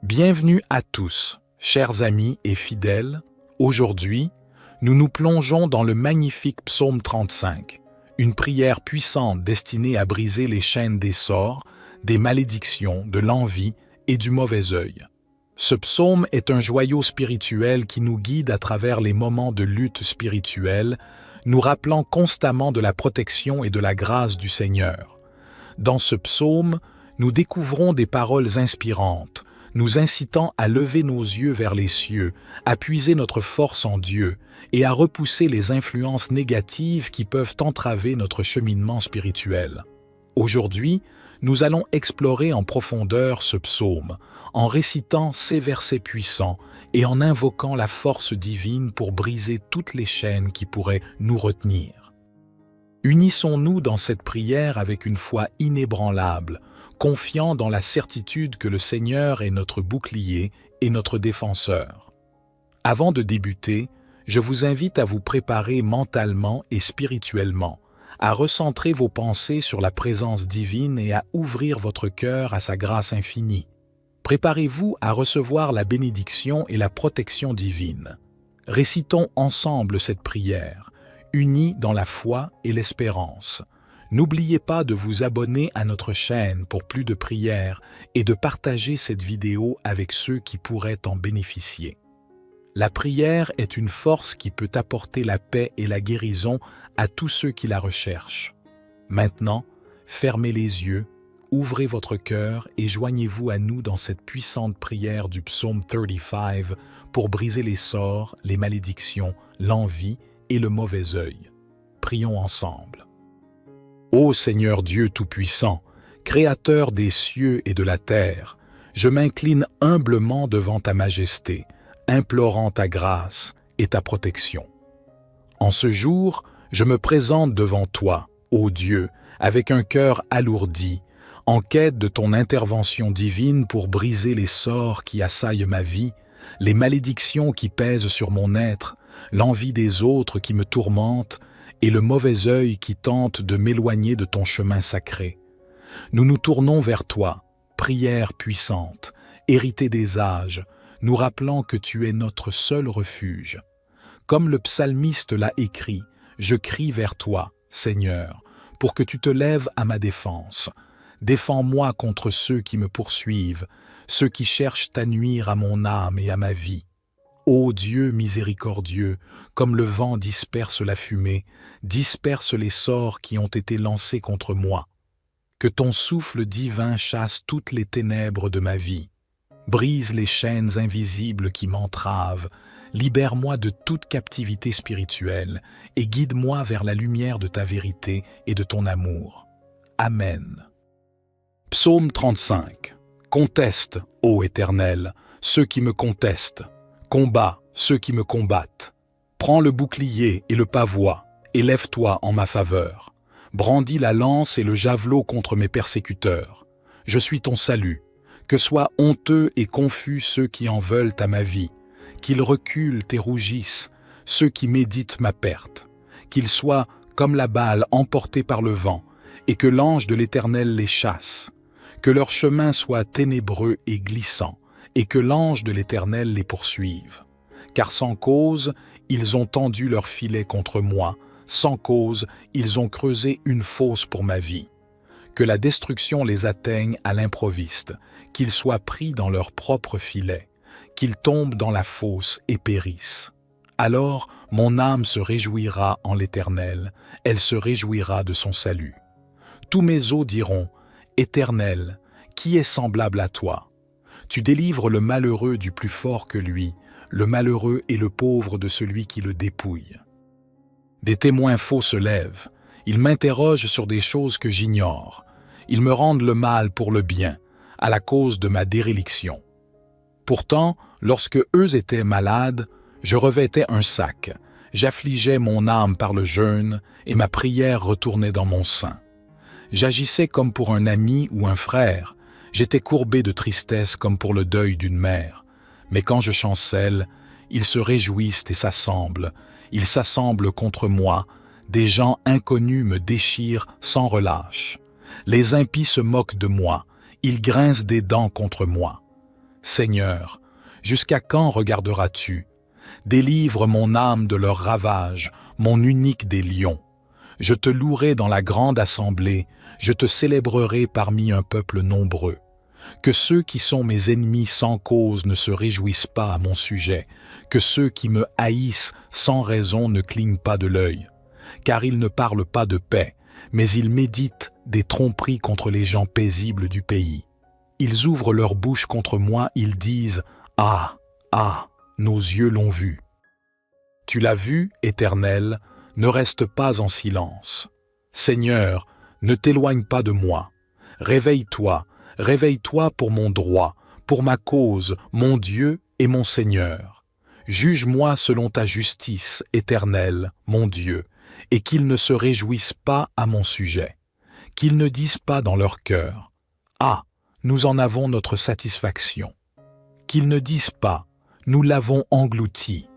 Bienvenue à tous, chers amis et fidèles. Aujourd'hui, nous nous plongeons dans le magnifique psaume 35, une prière puissante destinée à briser les chaînes des sorts, des malédictions, de l'envie et du mauvais œil. Ce psaume est un joyau spirituel qui nous guide à travers les moments de lutte spirituelle, nous rappelant constamment de la protection et de la grâce du Seigneur. Dans ce psaume, nous découvrons des paroles inspirantes, nous incitant à lever nos yeux vers les cieux, à puiser notre force en Dieu et à repousser les influences négatives qui peuvent entraver notre cheminement spirituel. Aujourd'hui, nous allons explorer en profondeur ce psaume, en récitant ces versets puissants et en invoquant la force divine pour briser toutes les chaînes qui pourraient nous retenir. Unissons-nous dans cette prière avec une foi inébranlable, confiant dans la certitude que le Seigneur est notre bouclier et notre défenseur. Avant de débuter, je vous invite à vous préparer mentalement et spirituellement, à recentrer vos pensées sur la présence divine et à ouvrir votre cœur à sa grâce infinie. Préparez-vous à recevoir la bénédiction et la protection divine. Récitons ensemble cette prière, unis dans la foi et l'espérance. N'oubliez pas de vous abonner à notre chaîne pour plus de prières et de partager cette vidéo avec ceux qui pourraient en bénéficier. La prière est une force qui peut apporter la paix et la guérison à tous ceux qui la recherchent. Maintenant, fermez les yeux, ouvrez votre cœur et joignez-vous à nous dans cette puissante prière du psaume 35 pour briser les sorts, les malédictions, l'envie et le mauvais œil. Prions ensemble. Ô Seigneur Dieu Tout-Puissant, Créateur des cieux et de la terre, je m'incline humblement devant ta majesté, implorant ta grâce et ta protection. En ce jour, je me présente devant toi, ô Dieu, avec un cœur alourdi, en quête de ton intervention divine pour briser les sorts qui assaillent ma vie, les malédictions qui pèsent sur mon être, l'envie des autres qui me tourmente et le mauvais œil qui tente de m'éloigner de ton chemin sacré. Nous nous tournons vers toi, prière puissante, héritée des âges, nous rappelant que tu es notre seul refuge. Comme le psalmiste l'a écrit, je crie vers toi, Seigneur, pour que tu te lèves à ma défense. Défends-moi contre ceux qui me poursuivent, ceux qui cherchent à nuire à mon âme et à ma vie. Ô Dieu miséricordieux, comme le vent disperse la fumée, disperse les sorts qui ont été lancés contre moi. Que ton souffle divin chasse toutes les ténèbres de ma vie. Brise les chaînes invisibles qui m'entravent, libère-moi de toute captivité spirituelle et guide-moi vers la lumière de ta vérité et de ton amour. Amen. Psaume 35. Conteste, ô Éternel, ceux qui me contestent. Combat ceux qui me combattent. Prends le bouclier et le pavois, et lève-toi en ma faveur. Brandis la lance et le javelot contre mes persécuteurs. Je suis ton salut. Que soient honteux et confus ceux qui en veulent à ma vie, qu'ils reculent et rougissent, ceux qui méditent ma perte, qu'ils soient comme la balle emportée par le vent, et que l'ange de l'Éternel les chasse, que leur chemin soit ténébreux et glissant, et que l'ange de l'Éternel les poursuive. Car sans cause, ils ont tendu leur filet contre moi, sans cause, ils ont creusé une fosse pour ma vie. Que la destruction les atteigne à l'improviste, qu'ils soient pris dans leur propre filet, qu'ils tombent dans la fosse et périssent. Alors mon âme se réjouira en l'Éternel, elle se réjouira de son salut. Tous mes os diront, Éternel, qui est semblable à toi? Tu délivres le malheureux du plus fort que lui, le malheureux et le pauvre de celui qui le dépouille. Des témoins faux se lèvent, ils m'interrogent sur des choses que j'ignore. Ils me rendent le mal pour le bien, à la cause de ma déréliction. Pourtant, lorsque eux étaient malades, je revêtais un sac, j'affligeais mon âme par le jeûne, et ma prière retournait dans mon sein. J'agissais comme pour un ami ou un frère, j'étais courbé de tristesse comme pour le deuil d'une mère. Mais quand je chancelle, ils se réjouissent et s'assemblent. Ils s'assemblent contre moi, des gens inconnus me déchirent sans relâche. Les impies se moquent de moi, ils grincent des dents contre moi. Seigneur, jusqu'à quand regarderas-tu? Délivre mon âme de leurs ravages, mon unique des lions. Je te louerai dans la grande assemblée, je te célébrerai parmi un peuple nombreux. Que ceux qui sont mes ennemis sans cause ne se réjouissent pas à mon sujet, que ceux qui me haïssent sans raison ne clignent pas de l'œil. Car ils ne parlent pas de paix, mais ils méditent des tromperies contre les gens paisibles du pays. Ils ouvrent leur bouche contre moi, ils disent « Ah, ah, nos yeux l'ont vu ». Tu l'as vu, Éternel, ne reste pas en silence. Seigneur, ne t'éloigne pas de moi. Réveille-toi, réveille-toi pour mon droit, pour ma cause, mon Dieu et mon Seigneur. Juge-moi selon ta justice, Éternel, mon Dieu, et qu'ils ne se réjouissent pas à mon sujet, qu'ils ne disent pas dans leur cœur « Ah, nous en avons notre satisfaction », qu'ils ne disent pas « Nous l'avons englouti »,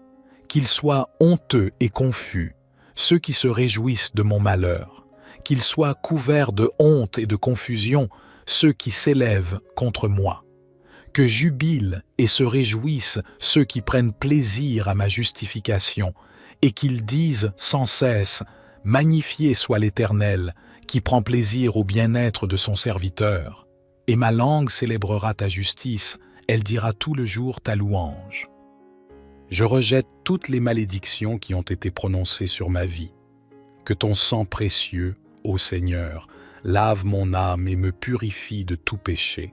qu'ils soient honteux et confus, ceux qui se réjouissent de mon malheur, qu'ils soient couverts de honte et de confusion, ceux qui s'élèvent contre moi. Que jubilent et se réjouissent ceux qui prennent plaisir à ma justification, et qu'ils disent sans cesse « Magnifié soit l'Éternel, qui prend plaisir au bien-être de son serviteur. Et ma langue célébrera ta justice, elle dira tout le jour ta louange. » Je rejette toutes les malédictions qui ont été prononcées sur ma vie. Que ton sang précieux, ô Seigneur, lave mon âme et me purifie de tout péché.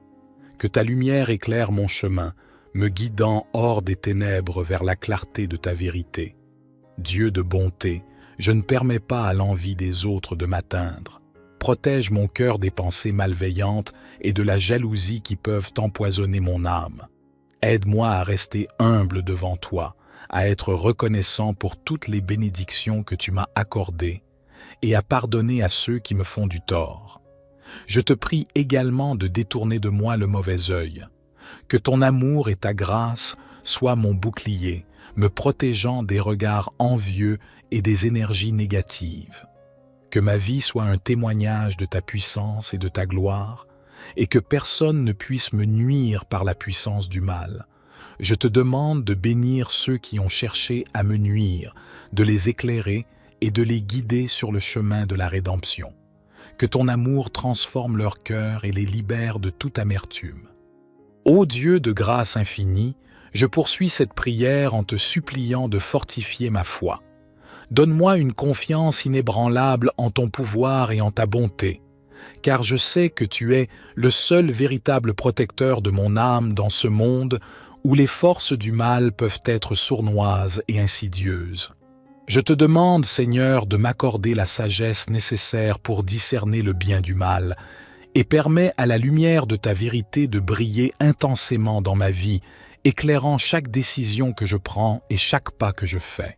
Que ta lumière éclaire mon chemin, me guidant hors des ténèbres vers la clarté de ta vérité. Dieu de bonté, je ne permets pas à l'envie des autres de m'atteindre. Protège mon cœur des pensées malveillantes et de la jalousie qui peuvent empoisonner mon âme. Aide-moi à rester humble devant toi, à être reconnaissant pour toutes les bénédictions que tu m'as accordées et à pardonner à ceux qui me font du tort. Je te prie également de détourner de moi le mauvais œil. Que ton amour et ta grâce soient mon bouclier, me protégeant des regards envieux et des énergies négatives. Que ma vie soit un témoignage de ta puissance et de ta gloire, et que personne ne puisse me nuire par la puissance du mal. Je te demande de bénir ceux qui ont cherché à me nuire, de les éclairer et de les guider sur le chemin de la rédemption. Que ton amour transforme leur cœur et les libère de toute amertume. Ô Dieu de grâce infinie, je poursuis cette prière en te suppliant de fortifier ma foi. Donne-moi une confiance inébranlable en ton pouvoir et en ta bonté, car je sais que tu es le seul véritable protecteur de mon âme dans ce monde où les forces du mal peuvent être sournoises et insidieuses. Je te demande, Seigneur, de m'accorder la sagesse nécessaire pour discerner le bien du mal et permets à la lumière de ta vérité de briller intensément dans ma vie, éclairant chaque décision que je prends et chaque pas que je fais.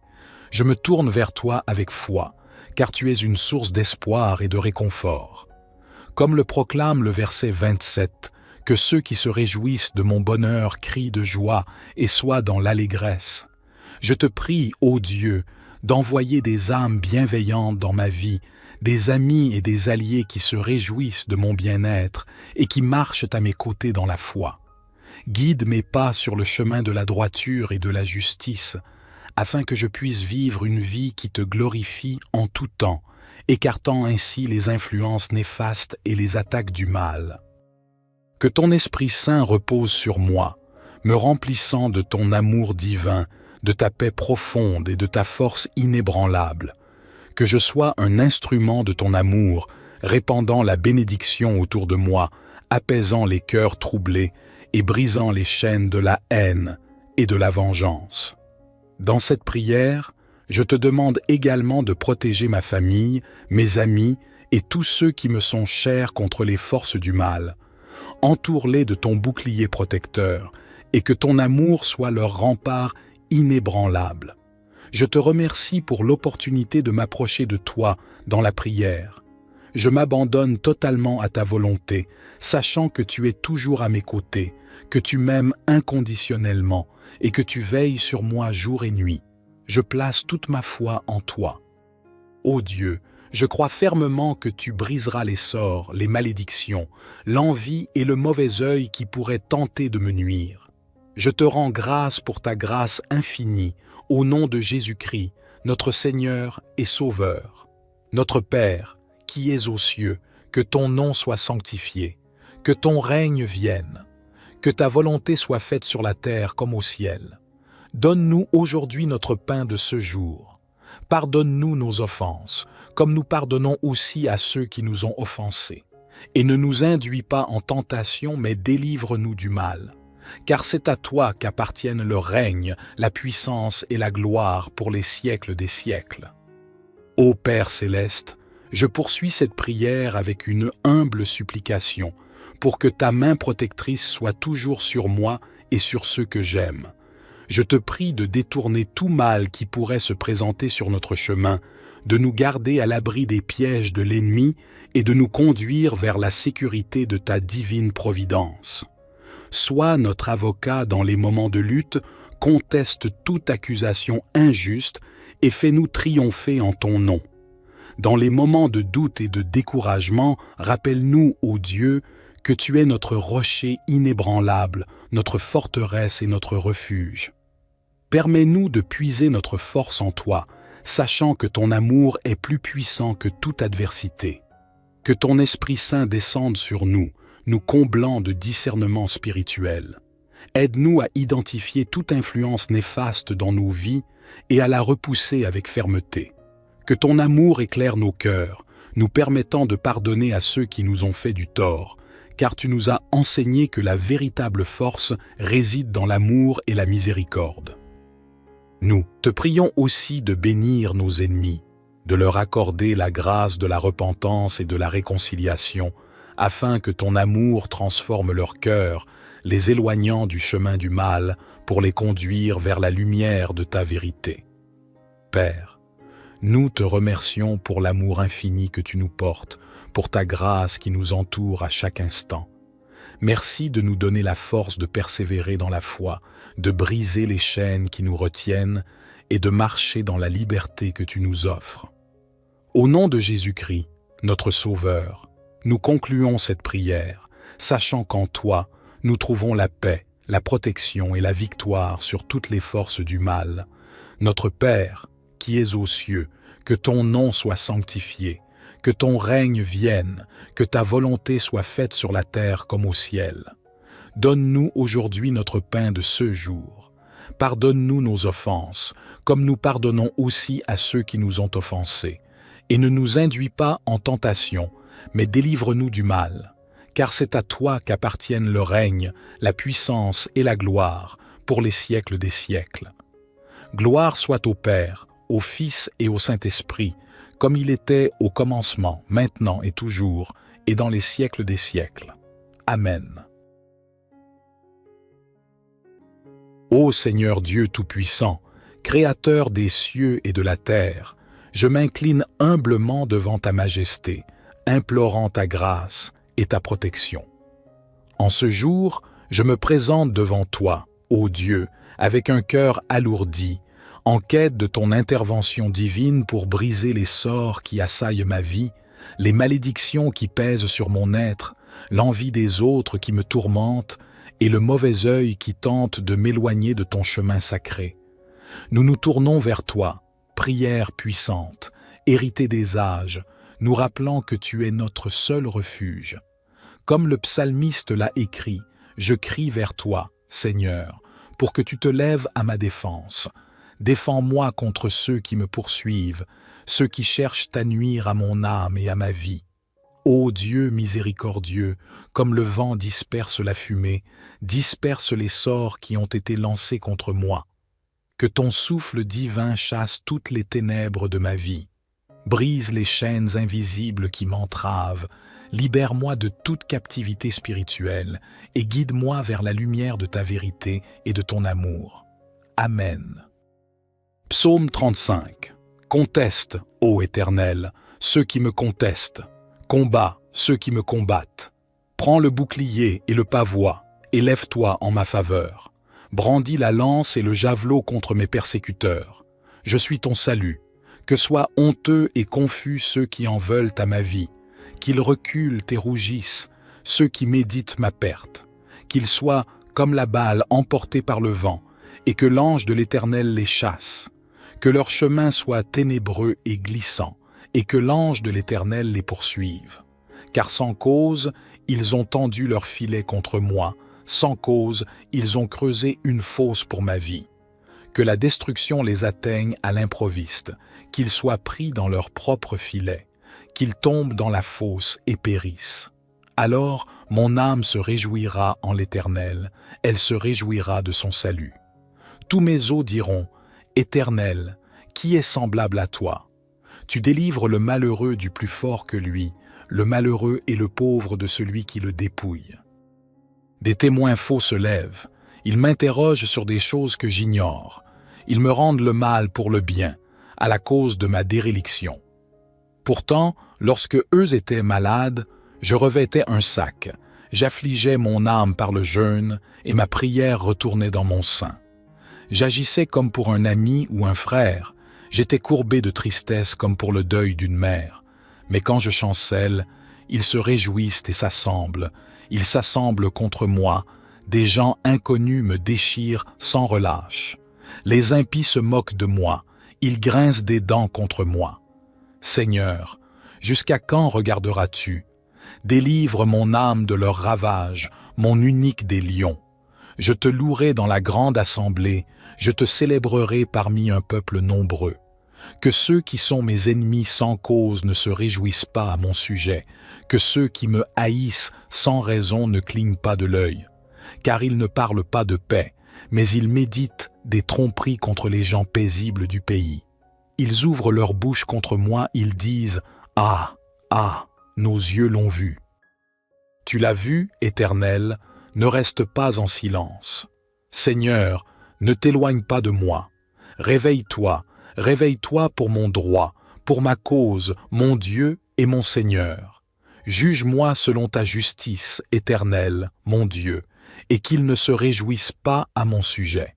Je me tourne vers toi avec foi, car tu es une source d'espoir et de réconfort. Comme le proclame le verset 27, que ceux qui se réjouissent de mon bonheur crient de joie et soient dans l'allégresse. Je te prie, ô Dieu, d'envoyer des âmes bienveillantes dans ma vie, des amis et des alliés qui se réjouissent de mon bien-être et qui marchent à mes côtés dans la foi. Guide mes pas sur le chemin de la droiture et de la justice, afin que je puisse vivre une vie qui te glorifie en tout temps, écartant ainsi les influences néfastes et les attaques du mal. Que ton Esprit Saint repose sur moi, me remplissant de ton amour divin, de ta paix profonde et de ta force inébranlable. Que je sois un instrument de ton amour, répandant la bénédiction autour de moi, apaisant les cœurs troublés et brisant les chaînes de la haine et de la vengeance. Dans cette prière, je te demande également de protéger ma famille, mes amis et tous ceux qui me sont chers contre les forces du mal. Entoure-les de ton bouclier protecteur et que ton amour soit leur rempart inébranlable. Je te remercie pour l'opportunité de m'approcher de toi dans la prière. Je m'abandonne totalement à ta volonté, sachant que tu es toujours à mes côtés, que tu m'aimes inconditionnellement et que tu veilles sur moi jour et nuit. Je place toute ma foi en toi. Ô Dieu, je crois fermement que tu briseras les sorts, les malédictions, l'envie et le mauvais œil qui pourraient tenter de me nuire. Je te rends grâce pour ta grâce infinie, au nom de Jésus-Christ, notre Seigneur et Sauveur. Notre Père, qui es aux cieux, que ton nom soit sanctifié, que ton règne vienne, que ta volonté soit faite sur la terre comme au ciel. Donne-nous aujourd'hui notre pain de ce jour. Pardonne-nous nos offenses, comme nous pardonnons aussi à ceux qui nous ont offensés. Et ne nous induis pas en tentation, mais délivre-nous du mal. Car c'est à toi qu'appartiennent le règne, la puissance et la gloire pour les siècles des siècles. Ô Père céleste, je poursuis cette prière avec une humble supplication, pour que ta main protectrice soit toujours sur moi et sur ceux que j'aime. Je te prie de détourner tout mal qui pourrait se présenter sur notre chemin, de nous garder à l'abri des pièges de l'ennemi et de nous conduire vers la sécurité de ta divine providence. Sois notre avocat dans les moments de lutte, conteste toute accusation injuste et fais-nous triompher en ton nom. Dans les moments de doute et de découragement, rappelle-nous, ô Dieu, que tu es notre rocher inébranlable, notre forteresse et notre refuge. Permets-nous de puiser notre force en toi, sachant que ton amour est plus puissant que toute adversité. Que ton Esprit Saint descende sur nous, nous comblant de discernement spirituel. Aide-nous à identifier toute influence néfaste dans nos vies et à la repousser avec fermeté. Que ton amour éclaire nos cœurs, nous permettant de pardonner à ceux qui nous ont fait du tort, car tu nous as enseigné que la véritable force réside dans l'amour et la miséricorde. Nous te prions aussi de bénir nos ennemis, de leur accorder la grâce de la repentance et de la réconciliation, afin que ton amour transforme leur cœur, les éloignant du chemin du mal pour les conduire vers la lumière de ta vérité. Père, nous te remercions pour l'amour infini que tu nous portes, pour ta grâce qui nous entoure à chaque instant. Merci de nous donner la force de persévérer dans la foi, de briser les chaînes qui nous retiennent et de marcher dans la liberté que tu nous offres. Au nom de Jésus-Christ, notre Sauveur, nous concluons cette prière, sachant qu'en toi, nous trouvons la paix, la protection et la victoire sur toutes les forces du mal. Notre Père, qui es aux cieux, que ton nom soit sanctifié, que ton règne vienne, que ta volonté soit faite sur la terre comme au ciel. Donne-nous aujourd'hui notre pain de ce jour. Pardonne-nous nos offenses, comme nous pardonnons aussi à ceux qui nous ont offensés. Et ne nous induis pas en tentation, mais délivre-nous du mal. Car c'est à toi qu'appartiennent le règne, la puissance et la gloire pour les siècles des siècles. Gloire soit au Père, au Fils et au Saint-Esprit, comme il était au commencement, maintenant et toujours, et dans les siècles des siècles. Amen. Ô Seigneur Dieu Tout-Puissant, Créateur des cieux et de la terre, je m'incline humblement devant ta majesté, implorant ta grâce et ta protection. En ce jour, je me présente devant toi, ô Dieu, avec un cœur alourdi, en quête de ton intervention divine pour briser les sorts qui assaillent ma vie, les malédictions qui pèsent sur mon être, l'envie des autres qui me tourmente et le mauvais œil qui tente de m'éloigner de ton chemin sacré. Nous nous tournons vers toi, prière puissante, héritée des âges, nous rappelant que tu es notre seul refuge. Comme le psalmiste l'a écrit, je crie vers toi, Seigneur, pour que tu te lèves à ma défense. Défends-moi contre ceux qui me poursuivent, ceux qui cherchent à nuire à mon âme et à ma vie. Ô Dieu miséricordieux, comme le vent disperse la fumée, disperse les sorts qui ont été lancés contre moi. Que ton souffle divin chasse toutes les ténèbres de ma vie. Brise les chaînes invisibles qui m'entravent, libère-moi de toute captivité spirituelle et guide-moi vers la lumière de ta vérité et de ton amour. Amen. Psaume 35. Conteste, ô Éternel, ceux qui me contestent. Combat ceux qui me combattent. Prends le bouclier et le pavois, et lève-toi en ma faveur. Brandis la lance et le javelot contre mes persécuteurs. Je suis ton salut. Que soient honteux et confus ceux qui en veulent à ma vie, qu'ils reculent et rougissent, ceux qui méditent ma perte, qu'ils soient comme la balle emportée par le vent, et que l'ange de l'Éternel les chasse. Que leur chemin soit ténébreux et glissant, et que l'ange de l'Éternel les poursuive. Car sans cause, ils ont tendu leur filet contre moi, sans cause, ils ont creusé une fosse pour ma vie. Que la destruction les atteigne à l'improviste, qu'ils soient pris dans leur propre filet, qu'ils tombent dans la fosse et périssent. Alors mon âme se réjouira en l'Éternel, elle se réjouira de son salut. Tous mes os diront, Éternel, qui est semblable à toi? Tu délivres le malheureux du plus fort que lui, le malheureux et le pauvre de celui qui le dépouille. Des témoins faux se lèvent, ils m'interrogent sur des choses que j'ignore, ils me rendent le mal pour le bien, à la cause de ma déréliction. Pourtant, lorsque eux étaient malades, je revêtais un sac, j'affligeais mon âme par le jeûne, et ma prière retournait dans mon sein. J'agissais comme pour un ami ou un frère, j'étais courbé de tristesse comme pour le deuil d'une mère. Mais quand je chancelle, ils se réjouissent et s'assemblent, ils s'assemblent contre moi, des gens inconnus me déchirent sans relâche. Les impies se moquent de moi, ils grincent des dents contre moi. Seigneur, jusqu'à quand regarderas-tu? Délivre mon âme de leurs ravages, mon unique des lions. Je te louerai dans la grande assemblée, je te célébrerai parmi un peuple nombreux. Que ceux qui sont mes ennemis sans cause ne se réjouissent pas à mon sujet, que ceux qui me haïssent sans raison ne clignent pas de l'œil. Car ils ne parlent pas de paix, mais ils méditent des tromperies contre les gens paisibles du pays. Ils ouvrent leur bouche contre moi, ils disent « Ah, ah, nos yeux l'ont vu ». Tu l'as vu, Éternel, ne reste pas en silence. Seigneur, ne t'éloigne pas de moi. Réveille-toi, réveille-toi pour mon droit, pour ma cause, mon Dieu et mon Seigneur. Juge-moi selon ta justice, Éternel, mon Dieu, et qu'ils ne se réjouissent pas à mon sujet,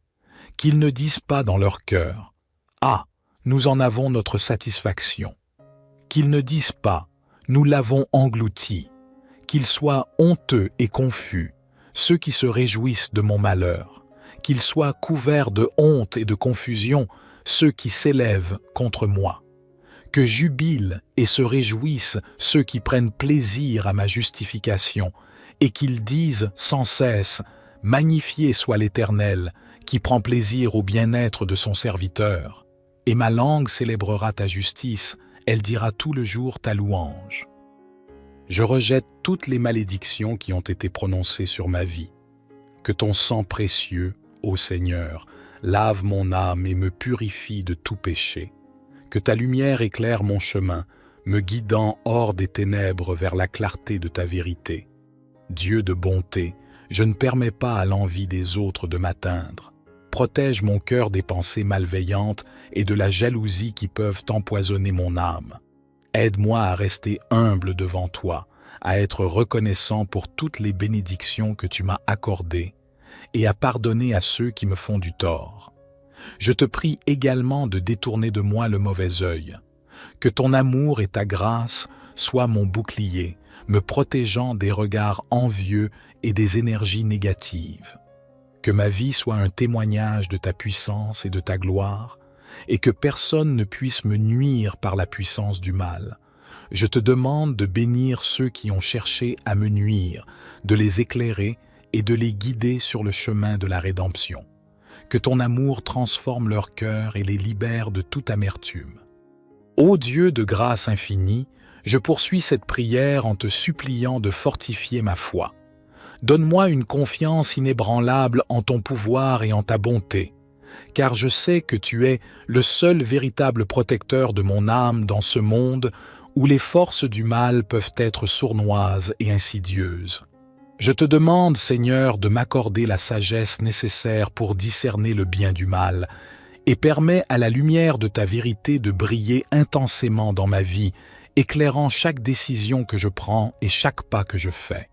qu'ils ne disent pas dans leur cœur « Ah, nous en avons notre satisfaction », qu'ils ne disent pas « Nous l'avons englouti », qu'ils soient honteux et confus, ceux qui se réjouissent de mon malheur, qu'ils soient couverts de honte et de confusion, ceux qui s'élèvent contre moi. Que jubilent et se réjouissent ceux qui prennent plaisir à ma justification, et qu'ils disent sans cesse « Magnifié soit l'Éternel, qui prend plaisir au bien-être de son serviteur. Et ma langue célébrera ta justice, elle dira tout le jour ta louange. » Je rejette toutes les malédictions qui ont été prononcées sur ma vie. Que ton sang précieux, ô Seigneur, lave mon âme et me purifie de tout péché. Que ta lumière éclaire mon chemin, me guidant hors des ténèbres vers la clarté de ta vérité. Dieu de bonté, je ne permets pas à l'envie des autres de m'atteindre. Protège mon cœur des pensées malveillantes et de la jalousie qui peuvent empoisonner mon âme. Aide-moi à rester humble devant toi, à être reconnaissant pour toutes les bénédictions que tu m'as accordées et à pardonner à ceux qui me font du tort. Je te prie également de détourner de moi le mauvais œil. Que ton amour et ta grâce soient mon bouclier, me protégeant des regards envieux et des énergies négatives. Que ma vie soit un témoignage de ta puissance et de ta gloire, et que personne ne puisse me nuire par la puissance du mal. Je te demande de bénir ceux qui ont cherché à me nuire, de les éclairer et de les guider sur le chemin de la rédemption. Que ton amour transforme leur cœur et les libère de toute amertume. Ô Dieu de grâce infinie, je poursuis cette prière en te suppliant de fortifier ma foi. Donne-moi une confiance inébranlable en ton pouvoir et en ta bonté, car je sais que tu es le seul véritable protecteur de mon âme dans ce monde où les forces du mal peuvent être sournoises et insidieuses. Je te demande, Seigneur, de m'accorder la sagesse nécessaire pour discerner le bien du mal et permets à la lumière de ta vérité de briller intensément dans ma vie, éclairant chaque décision que je prends et chaque pas que je fais.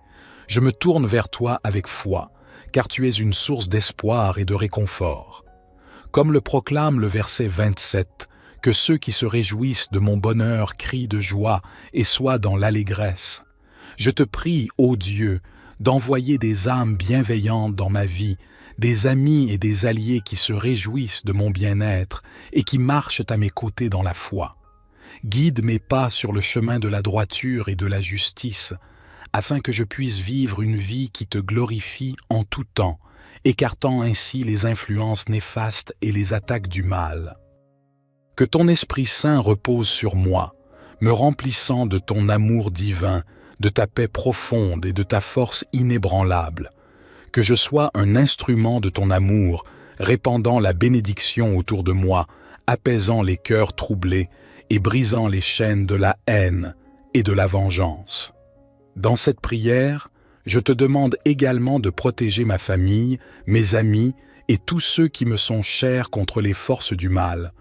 Je me tourne vers toi avec foi, car tu es une source d'espoir et de réconfort. Comme le proclame le verset 27, que ceux qui se réjouissent de mon bonheur crient de joie et soient dans l'allégresse. Je te prie, ô Dieu, d'envoyer des âmes bienveillantes dans ma vie, des amis et des alliés qui se réjouissent de mon bien-être et qui marchent à mes côtés dans la foi. Guide mes pas sur le chemin de la droiture et de la justice, afin que je puisse vivre une vie qui te glorifie en tout temps, écartant ainsi les influences néfastes et les attaques du mal. Que ton Esprit Saint repose sur moi, me remplissant de ton amour divin, de ta paix profonde et de ta force inébranlable. Que je sois un instrument de ton amour, répandant la bénédiction autour de moi, apaisant les cœurs troublés et brisant les chaînes de la haine et de la vengeance. Dans cette prière, je te demande également de protéger ma famille, mes amis et tous ceux qui me sont chers contre les forces du mal.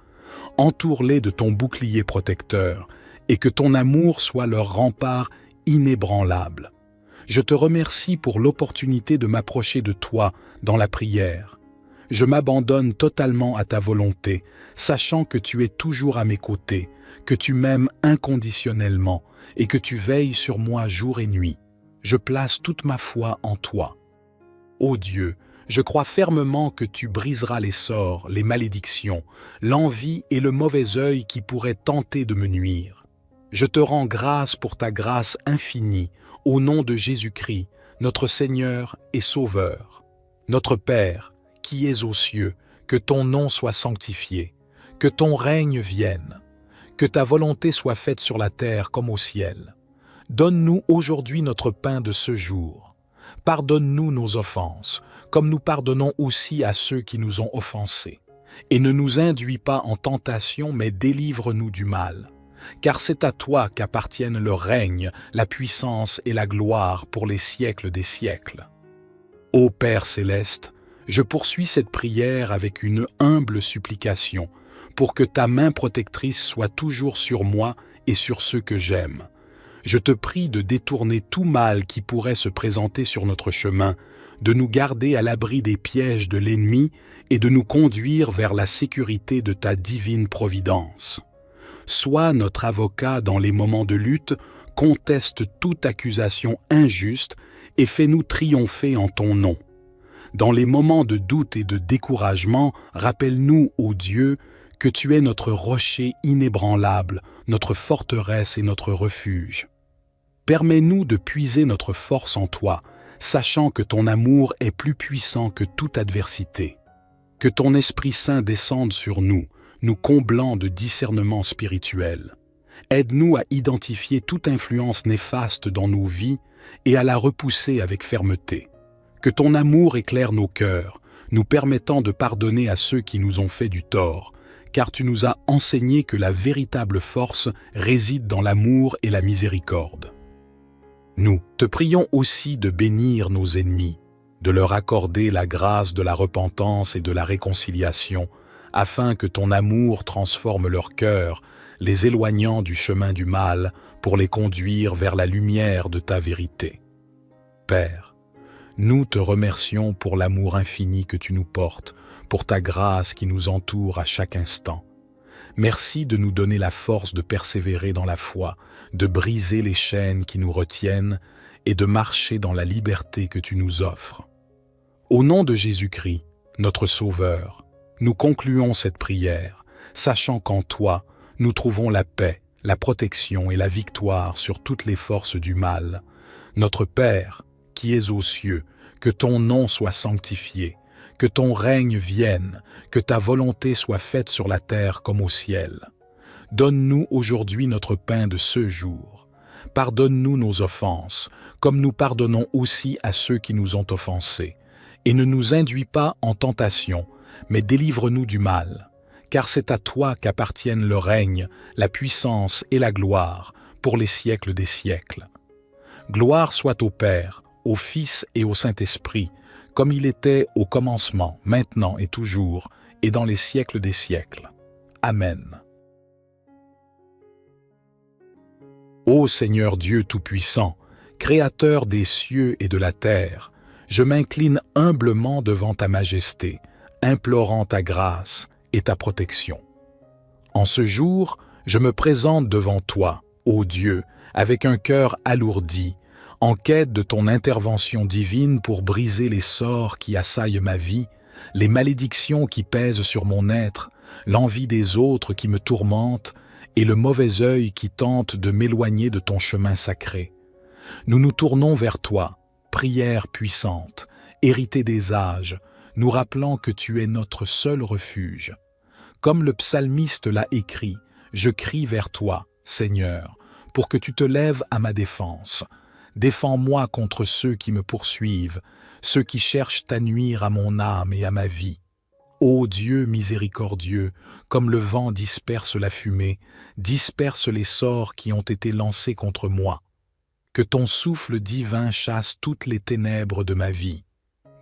Entoure-les de ton bouclier protecteur et que ton amour soit leur rempart inébranlable. Je te remercie pour l'opportunité de m'approcher de toi dans la prière. Je m'abandonne totalement à ta volonté, sachant que tu es toujours à mes côtés, que tu m'aimes inconditionnellement et que tu veilles sur moi jour et nuit. Je place toute ma foi en toi. Ô Dieu, je crois fermement que tu briseras les sorts, les malédictions, l'envie et le mauvais œil qui pourraient tenter de me nuire. Je te rends grâce pour ta grâce infinie, au nom de Jésus-Christ, notre Seigneur et Sauveur. Notre Père, qui es aux cieux, que ton nom soit sanctifié, que ton règne vienne, que ta volonté soit faite sur la terre comme au ciel. Donne-nous aujourd'hui notre pain de ce jour. Pardonne-nous nos offenses, comme nous pardonnons aussi à ceux qui nous ont offensés. Et ne nous induis pas en tentation, mais délivre-nous du mal. Car c'est à toi qu'appartiennent le règne, la puissance et la gloire pour les siècles des siècles. Ô Père céleste, je poursuis cette prière avec une humble supplication, pour que ta main protectrice soit toujours sur moi et sur ceux que j'aime. Je te prie de détourner tout mal qui pourrait se présenter sur notre chemin, de nous garder à l'abri des pièges de l'ennemi et de nous conduire vers la sécurité de ta divine providence. Sois notre avocat dans les moments de lutte, conteste toute accusation injuste et fais-nous triompher en ton nom. Dans les moments de doute et de découragement, rappelle-nous, ô Dieu, que tu es notre rocher inébranlable, notre forteresse et notre refuge. Permets-nous de puiser notre force en toi, sachant que ton amour est plus puissant que toute adversité. Que ton Esprit Saint descende sur nous, nous comblant de discernement spirituel. Aide-nous à identifier toute influence néfaste dans nos vies et à la repousser avec fermeté. Que ton amour éclaire nos cœurs, nous permettant de pardonner à ceux qui nous ont fait du tort, car tu nous as enseigné que la véritable force réside dans l'amour et la miséricorde. Nous te prions aussi de bénir nos ennemis, de leur accorder la grâce de la repentance et de la réconciliation, afin que ton amour transforme leur cœur, les éloignant du chemin du mal pour les conduire vers la lumière de ta vérité. Père, nous te remercions pour l'amour infini que tu nous portes, pour ta grâce qui nous entoure à chaque instant. Merci de nous donner la force de persévérer dans la foi, de briser les chaînes qui nous retiennent et de marcher dans la liberté que tu nous offres. Au nom de Jésus-Christ, notre Sauveur, nous concluons cette prière, sachant qu'en toi, nous trouvons la paix, la protection et la victoire sur toutes les forces du mal. Notre Père, qui es aux cieux, que ton nom soit sanctifié, que ton règne vienne, que ta volonté soit faite sur la terre comme au ciel. Donne-nous aujourd'hui notre pain de ce jour. Pardonne-nous nos offenses, comme nous pardonnons aussi à ceux qui nous ont offensés. Et ne nous induis pas en tentation, mais délivre-nous du mal. Car c'est à toi qu'appartiennent le règne, la puissance et la gloire pour les siècles des siècles. Gloire soit au Père, au Fils et au Saint-Esprit, comme il était au commencement, maintenant et toujours, et dans les siècles des siècles. Amen. Ô Seigneur Dieu Tout-Puissant, Créateur des cieux et de la terre, je m'incline humblement devant ta majesté, implorant ta grâce et ta protection. En ce jour, je me présente devant toi, ô Dieu, avec un cœur alourdi, en quête de ton intervention divine pour briser les sorts qui assaillent ma vie, les malédictions qui pèsent sur mon être, l'envie des autres qui me tourmente et le mauvais œil qui tente de m'éloigner de ton chemin sacré. Nous nous tournons vers toi, prière puissante, héritée des âges, nous rappelant que tu es notre seul refuge. Comme le psalmiste l'a écrit, je crie vers toi, Seigneur, pour que tu te lèves à ma défense. Défends-moi contre ceux qui me poursuivent, ceux qui cherchent à nuire à mon âme et à ma vie. Ô Dieu miséricordieux, comme le vent disperse la fumée, disperse les sorts qui ont été lancés contre moi. Que ton souffle divin chasse toutes les ténèbres de ma vie.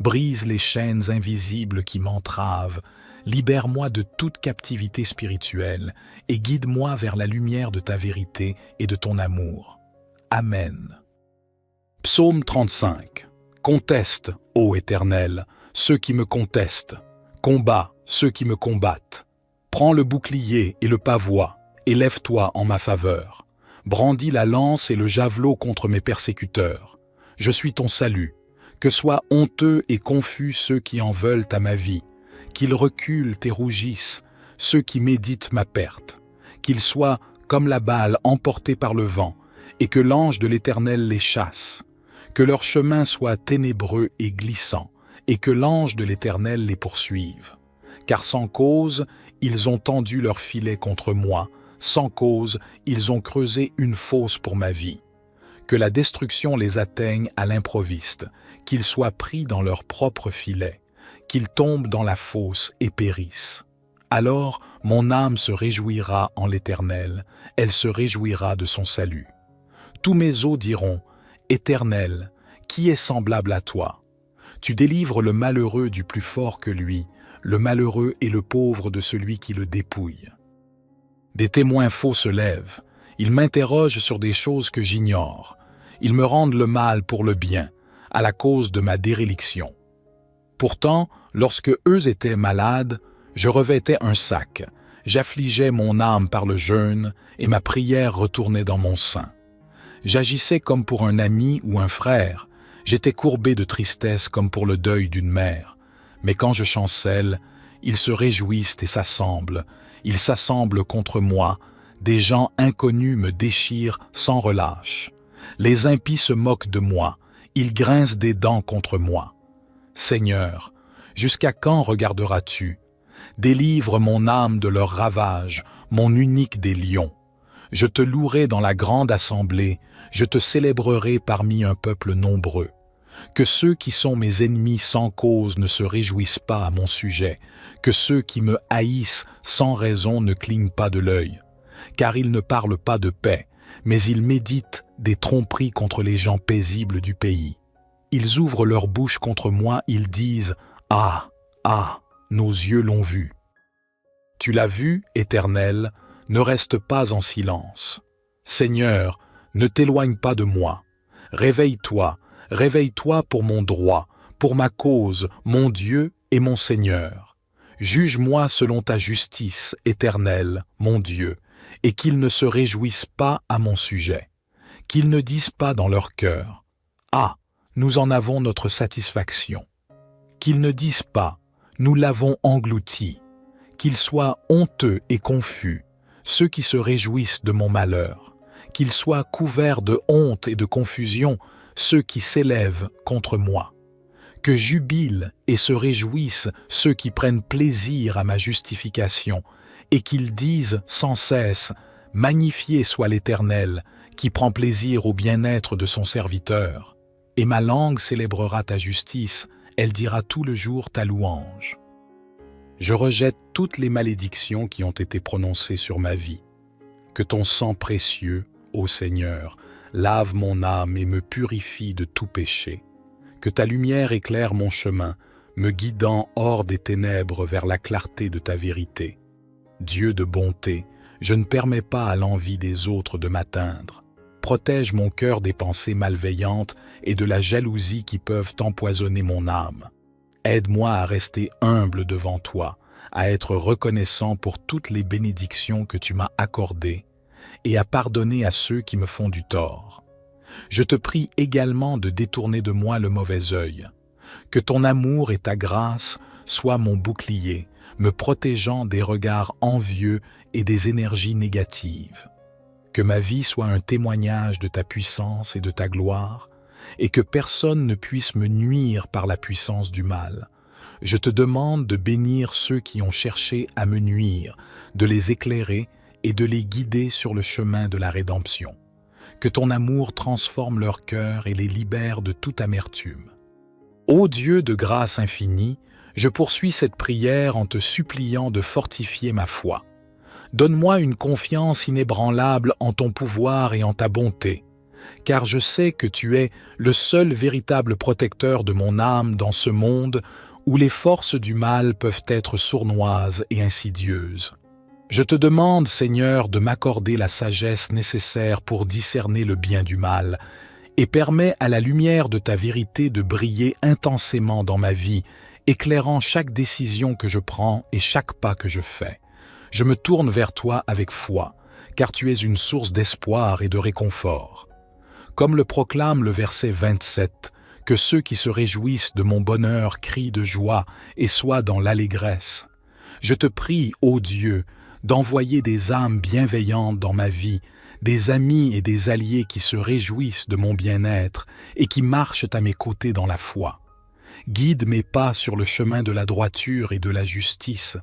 Brise les chaînes invisibles qui m'entravent, libère-moi de toute captivité spirituelle et guide-moi vers la lumière de ta vérité et de ton amour. Amen. Psaume 35. Conteste, ô Éternel, ceux qui me contestent. Combat ceux qui me combattent. Prends le bouclier et le pavois, et lève-toi en ma faveur. Brandis la lance et le javelot contre mes persécuteurs. Je suis ton salut. Que soient honteux et confus ceux qui en veulent à ma vie, qu'ils reculent et rougissent, ceux qui méditent ma perte, qu'ils soient comme la balle emportée par le vent, et que l'ange de l'Éternel les chasse, que leur chemin soit ténébreux et glissant, et que l'ange de l'Éternel les poursuive. Car sans cause, ils ont tendu leur filet contre moi, sans cause, ils ont creusé une fosse pour ma vie. Que la destruction les atteigne à l'improviste, qu'ils soient pris dans leur propre filet, qu'ils tombent dans la fosse et périssent. Alors mon âme se réjouira en l'Éternel, elle se réjouira de son salut. Tous mes os diront, Éternel, qui est semblable à toi? Tu délivres le malheureux du plus fort que lui, le malheureux et le pauvre de celui qui le dépouille. Des témoins faux se lèvent, ils m'interrogent sur des choses que j'ignore. Ils me rendent le mal pour le bien, à la cause de ma déréliction. Pourtant, lorsque eux étaient malades, je revêtais un sac, j'affligeais mon âme par le jeûne, et ma prière retournait dans mon sein. J'agissais comme pour un ami ou un frère, j'étais courbé de tristesse comme pour le deuil d'une mère. Mais quand je chancelle, ils se réjouissent et s'assemblent, ils s'assemblent contre moi, des gens inconnus me déchirent sans relâche. Les impies se moquent de moi, ils grincent des dents contre moi. Seigneur, jusqu'à quand regarderas-tu? Délivre mon âme de leurs ravages, mon unique des lions. Je te louerai dans la grande assemblée, je te célébrerai parmi un peuple nombreux. Que ceux qui sont mes ennemis sans cause ne se réjouissent pas à mon sujet, que ceux qui me haïssent sans raison ne clignent pas de l'œil. Car ils ne parlent pas de paix, mais ils méditent des tromperies contre les gens paisibles du pays. Ils ouvrent leur bouche contre moi, ils disent « Ah, ah, nos yeux l'ont vu ». Tu l'as vu, Éternel, ne reste pas en silence. Seigneur, ne t'éloigne pas de moi. Réveille-toi, réveille-toi pour mon droit, pour ma cause, mon Dieu et mon Seigneur. Juge-moi selon ta justice, Éternel, mon Dieu, et qu'ils ne se réjouissent pas à mon sujet, qu'ils ne disent pas dans leur cœur « Ah, nous en avons notre satisfaction », qu'ils ne disent pas « Nous l'avons englouti », qu'ils soient honteux et confus, ceux qui se réjouissent de mon malheur, qu'ils soient couverts de honte et de confusion, ceux qui s'élèvent contre moi. Que jubilent et se réjouissent ceux qui prennent plaisir à ma justification, et qu'ils disent sans cesse « Magnifié soit l'Éternel, qui prend plaisir au bien-être de son serviteur. Et ma langue célébrera ta justice, elle dira tout le jour ta louange. » Je rejette toutes les malédictions qui ont été prononcées sur ma vie. Que ton sang précieux, ô Seigneur, lave mon âme et me purifie de tout péché. Que ta lumière éclaire mon chemin, me guidant hors des ténèbres vers la clarté de ta vérité. Dieu de bonté, je ne permets pas à l'envie des autres de m'atteindre. Protège mon cœur des pensées malveillantes et de la jalousie qui peuvent empoisonner mon âme. Aide-moi à rester humble devant toi, à être reconnaissant pour toutes les bénédictions que tu m'as accordées et à pardonner à ceux qui me font du tort. Je te prie également de détourner de moi le mauvais œil. Que ton amour et ta grâce soient mon bouclier, me protégeant des regards envieux et des énergies négatives. Que ma vie soit un témoignage de ta puissance et de ta gloire, et que personne ne puisse me nuire par la puissance du mal. Je te demande de bénir ceux qui ont cherché à me nuire, de les éclairer et de les guider sur le chemin de la rédemption. Que ton amour transforme leur cœur et les libère de toute amertume. Ô Dieu de grâce infinie, je poursuis cette prière en te suppliant de fortifier ma foi. Donne-moi une confiance inébranlable en ton pouvoir et en ta bonté, car je sais que tu es le seul véritable protecteur de mon âme dans ce monde où les forces du mal peuvent être sournoises et insidieuses. Je te demande, Seigneur, de m'accorder la sagesse nécessaire pour discerner le bien du mal, et permets à la lumière de ta vérité de briller intensément dans ma vie, éclairant chaque décision que je prends et chaque pas que je fais. Je me tourne vers toi avec foi, car tu es une source d'espoir et de réconfort. Comme le proclame le verset 27, que ceux qui se réjouissent de mon bonheur crient de joie et soient dans l'allégresse. Je te prie, ô Dieu, d'envoyer des âmes bienveillantes dans ma vie, des amis et des alliés qui se réjouissent de mon bien-être et qui marchent à mes côtés dans la foi. Guide mes pas sur le chemin de la droiture et de la justice,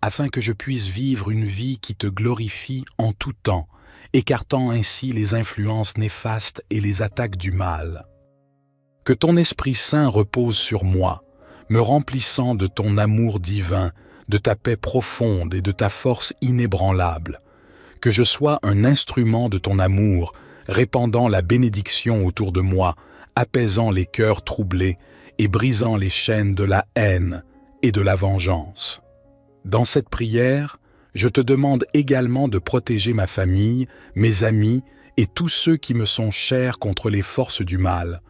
afin que je puisse vivre une vie qui te glorifie en tout temps, écartant ainsi les influences néfastes et les attaques du mal. Que ton Esprit Saint repose sur moi, me remplissant de ton amour divin, de ta paix profonde et de ta force inébranlable. Que je sois un instrument de ton amour, répandant la bénédiction autour de moi, apaisant les cœurs troublés et brisant les chaînes de la haine et de la vengeance. Dans cette prière, je te demande également de protéger ma famille, mes amis et tous ceux qui me sont chers contre les forces du mal.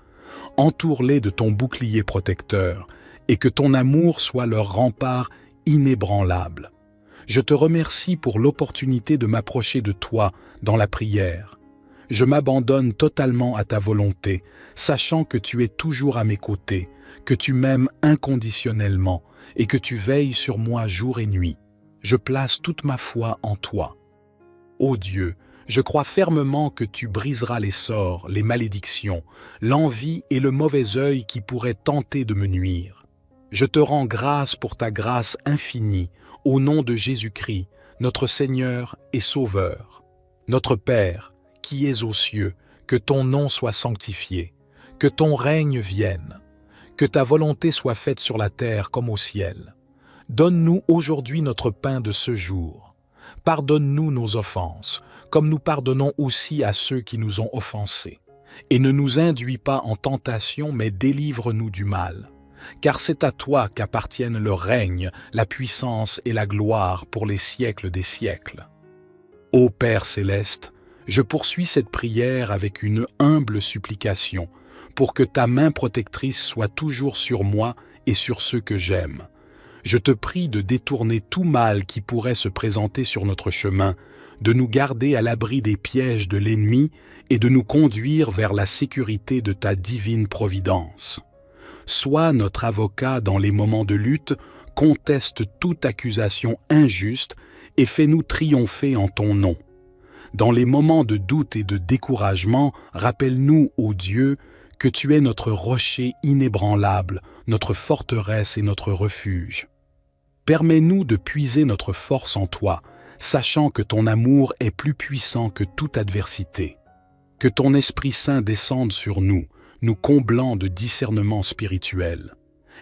Entoure-les de ton bouclier protecteur et que ton amour soit leur rempart inébranlable. Je te remercie pour l'opportunité de m'approcher de toi dans la prière. Je m'abandonne totalement à ta volonté, sachant que tu es toujours à mes côtés, que tu m'aimes inconditionnellement et que tu veilles sur moi jour et nuit. Je place toute ma foi en toi. Ô Dieu, je crois fermement que tu briseras les sorts, les malédictions, l'envie et le mauvais œil qui pourraient tenter de me nuire. Je te rends grâce pour ta grâce infinie, au nom de Jésus-Christ, notre Seigneur et Sauveur. Notre Père, qui es aux cieux, que ton nom soit sanctifié, que ton règne vienne, que ta volonté soit faite sur la terre comme au ciel. Donne-nous aujourd'hui notre pain de ce jour. Pardonne-nous nos offenses, comme nous pardonnons aussi à ceux qui nous ont offensés. Et ne nous induis pas en tentation, mais délivre-nous du mal. Car c'est à toi qu'appartiennent le règne, la puissance et la gloire pour les siècles des siècles. Ô Père céleste, je poursuis cette prière avec une humble supplication, pour que ta main protectrice soit toujours sur moi et sur ceux que j'aime. Je te prie de détourner tout mal qui pourrait se présenter sur notre chemin, de nous garder à l'abri des pièges de l'ennemi et de nous conduire vers la sécurité de ta divine providence. Sois notre avocat dans les moments de lutte, conteste toute accusation injuste et fais-nous triompher en ton nom. Dans les moments de doute et de découragement, rappelle-nous, ô Dieu, que tu es notre rocher inébranlable, notre forteresse et notre refuge. Permets-nous de puiser notre force en toi, sachant que ton amour est plus puissant que toute adversité. Que ton Esprit Saint descende sur nous, nous comblant de discernement spirituel.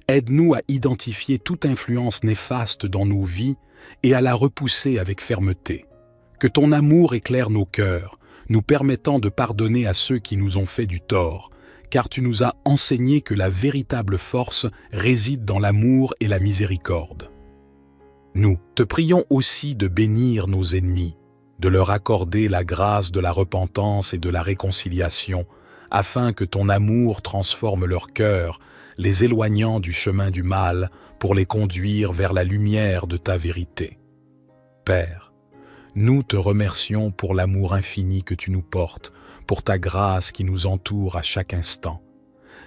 Aide-nous à identifier toute influence néfaste dans nos vies et à la repousser avec fermeté. Que ton amour éclaire nos cœurs, nous permettant de pardonner à ceux qui nous ont fait du tort, car tu nous as enseigné que la véritable force réside dans l'amour et la miséricorde. Nous te prions aussi de bénir nos ennemis, de leur accorder la grâce de la repentance et de la réconciliation, afin que ton amour transforme leur cœur, les éloignant du chemin du mal pour les conduire vers la lumière de ta vérité. Père, Nous te remercions pour l'amour infini que tu nous portes, pour ta grâce qui nous entoure à chaque instant.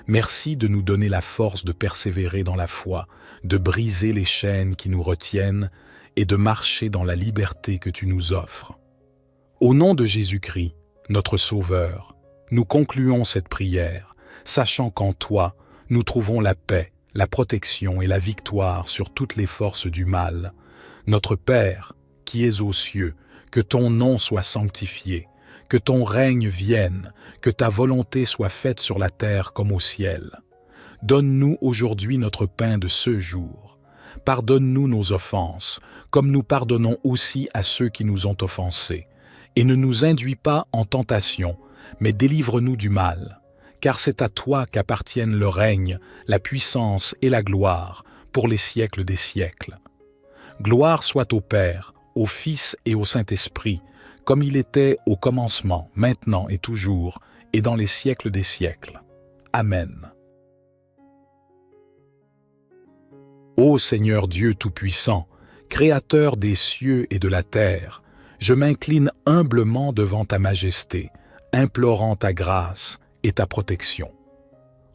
Merci de nous donner la force de persévérer dans la foi, de briser les chaînes qui nous retiennent et de marcher dans la liberté que tu nous offres. Au nom de Jésus-Christ, notre Sauveur, nous concluons cette prière, sachant qu'en toi, nous trouvons la paix, la protection et la victoire sur toutes les forces du mal. Notre Père, qui es aux cieux, que ton nom soit sanctifié, que ton règne vienne, que ta volonté soit faite sur la terre comme au ciel. Donne-nous aujourd'hui notre pain de ce jour. Pardonne-nous nos offenses, comme nous pardonnons aussi à ceux qui nous ont offensés. Et ne nous induis pas en tentation, mais délivre-nous du mal. Car c'est à toi qu'appartiennent le règne, la puissance et la gloire, pour les siècles des siècles. Gloire soit au Père, au Fils et au Saint-Esprit, comme il était au commencement, maintenant et toujours, et dans les siècles des siècles. Amen. Ô Seigneur Dieu Tout-Puissant, Créateur des cieux et de la terre, je m'incline humblement devant ta majesté, implorant ta grâce et ta protection.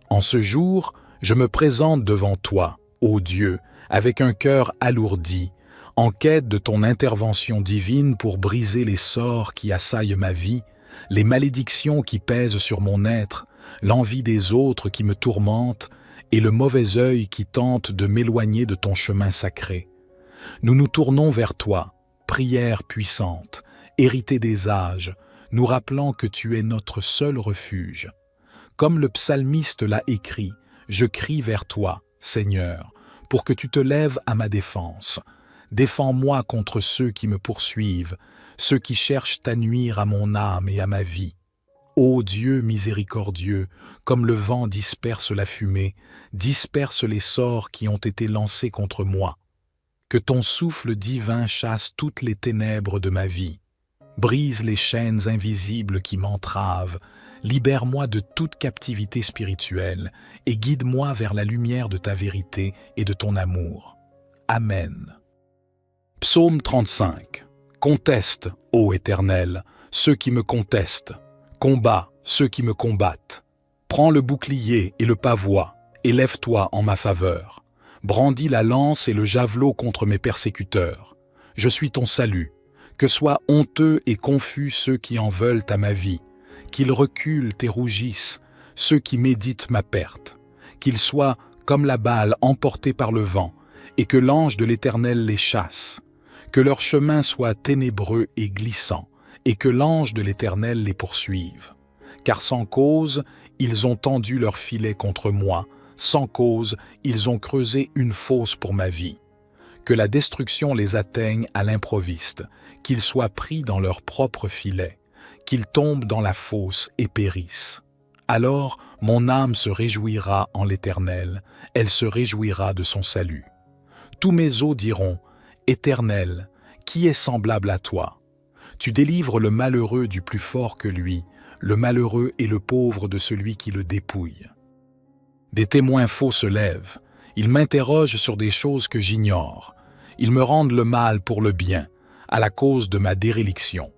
En ce jour, je me présente devant toi, ô Dieu, avec un cœur alourdi, en quête de ton intervention divine pour briser les sorts qui assaillent ma vie, les malédictions qui pèsent sur mon être, l'envie des autres qui me tourmente et le mauvais œil qui tente de m'éloigner de ton chemin sacré. Nous nous tournons vers toi, prière puissante, héritée des âges, nous rappelant que tu es notre seul refuge. Comme le psalmiste l'a écrit, je crie vers toi, Seigneur, pour que tu te lèves à ma défense. Défends-moi contre ceux qui me poursuivent, ceux qui cherchent à nuire à mon âme et à ma vie. Ô Dieu miséricordieux, comme le vent disperse la fumée, disperse les sorts qui ont été lancés contre moi. Que ton souffle divin chasse toutes les ténèbres de ma vie. Brise les chaînes invisibles qui m'entravent, libère-moi de toute captivité spirituelle et guide-moi vers la lumière de ta vérité et de ton amour. Amen. Psaume 35. Conteste, ô Éternel, ceux qui me contestent. Combat ceux qui me combattent. Prends le bouclier et le pavois, et lève-toi en ma faveur. Brandis la lance et le javelot contre mes persécuteurs. Je suis ton salut. Que soient honteux et confus ceux qui en veulent à ma vie. Qu'ils reculent et rougissent, ceux qui méditent ma perte. Qu'ils soient comme la balle emportée par le vent, et que l'ange de l'Éternel les chasse. Que leur chemin soit ténébreux et glissant, et que l'ange de l'Éternel les poursuive. Car sans cause, ils ont tendu leur filet contre moi, sans cause, ils ont creusé une fosse pour ma vie. Que la destruction les atteigne à l'improviste, qu'ils soient pris dans leur propre filet, qu'ils tombent dans la fosse et périssent. Alors mon âme se réjouira en l'Éternel, elle se réjouira de son salut. Tous mes os diront, Éternel, qui est semblable à toi? Tu délivres le malheureux du plus fort que lui, le malheureux et le pauvre de celui qui le dépouille. Des témoins faux se lèvent, ils m'interrogent sur des choses que j'ignore, ils me rendent le mal pour le bien, à la cause de ma déréliction.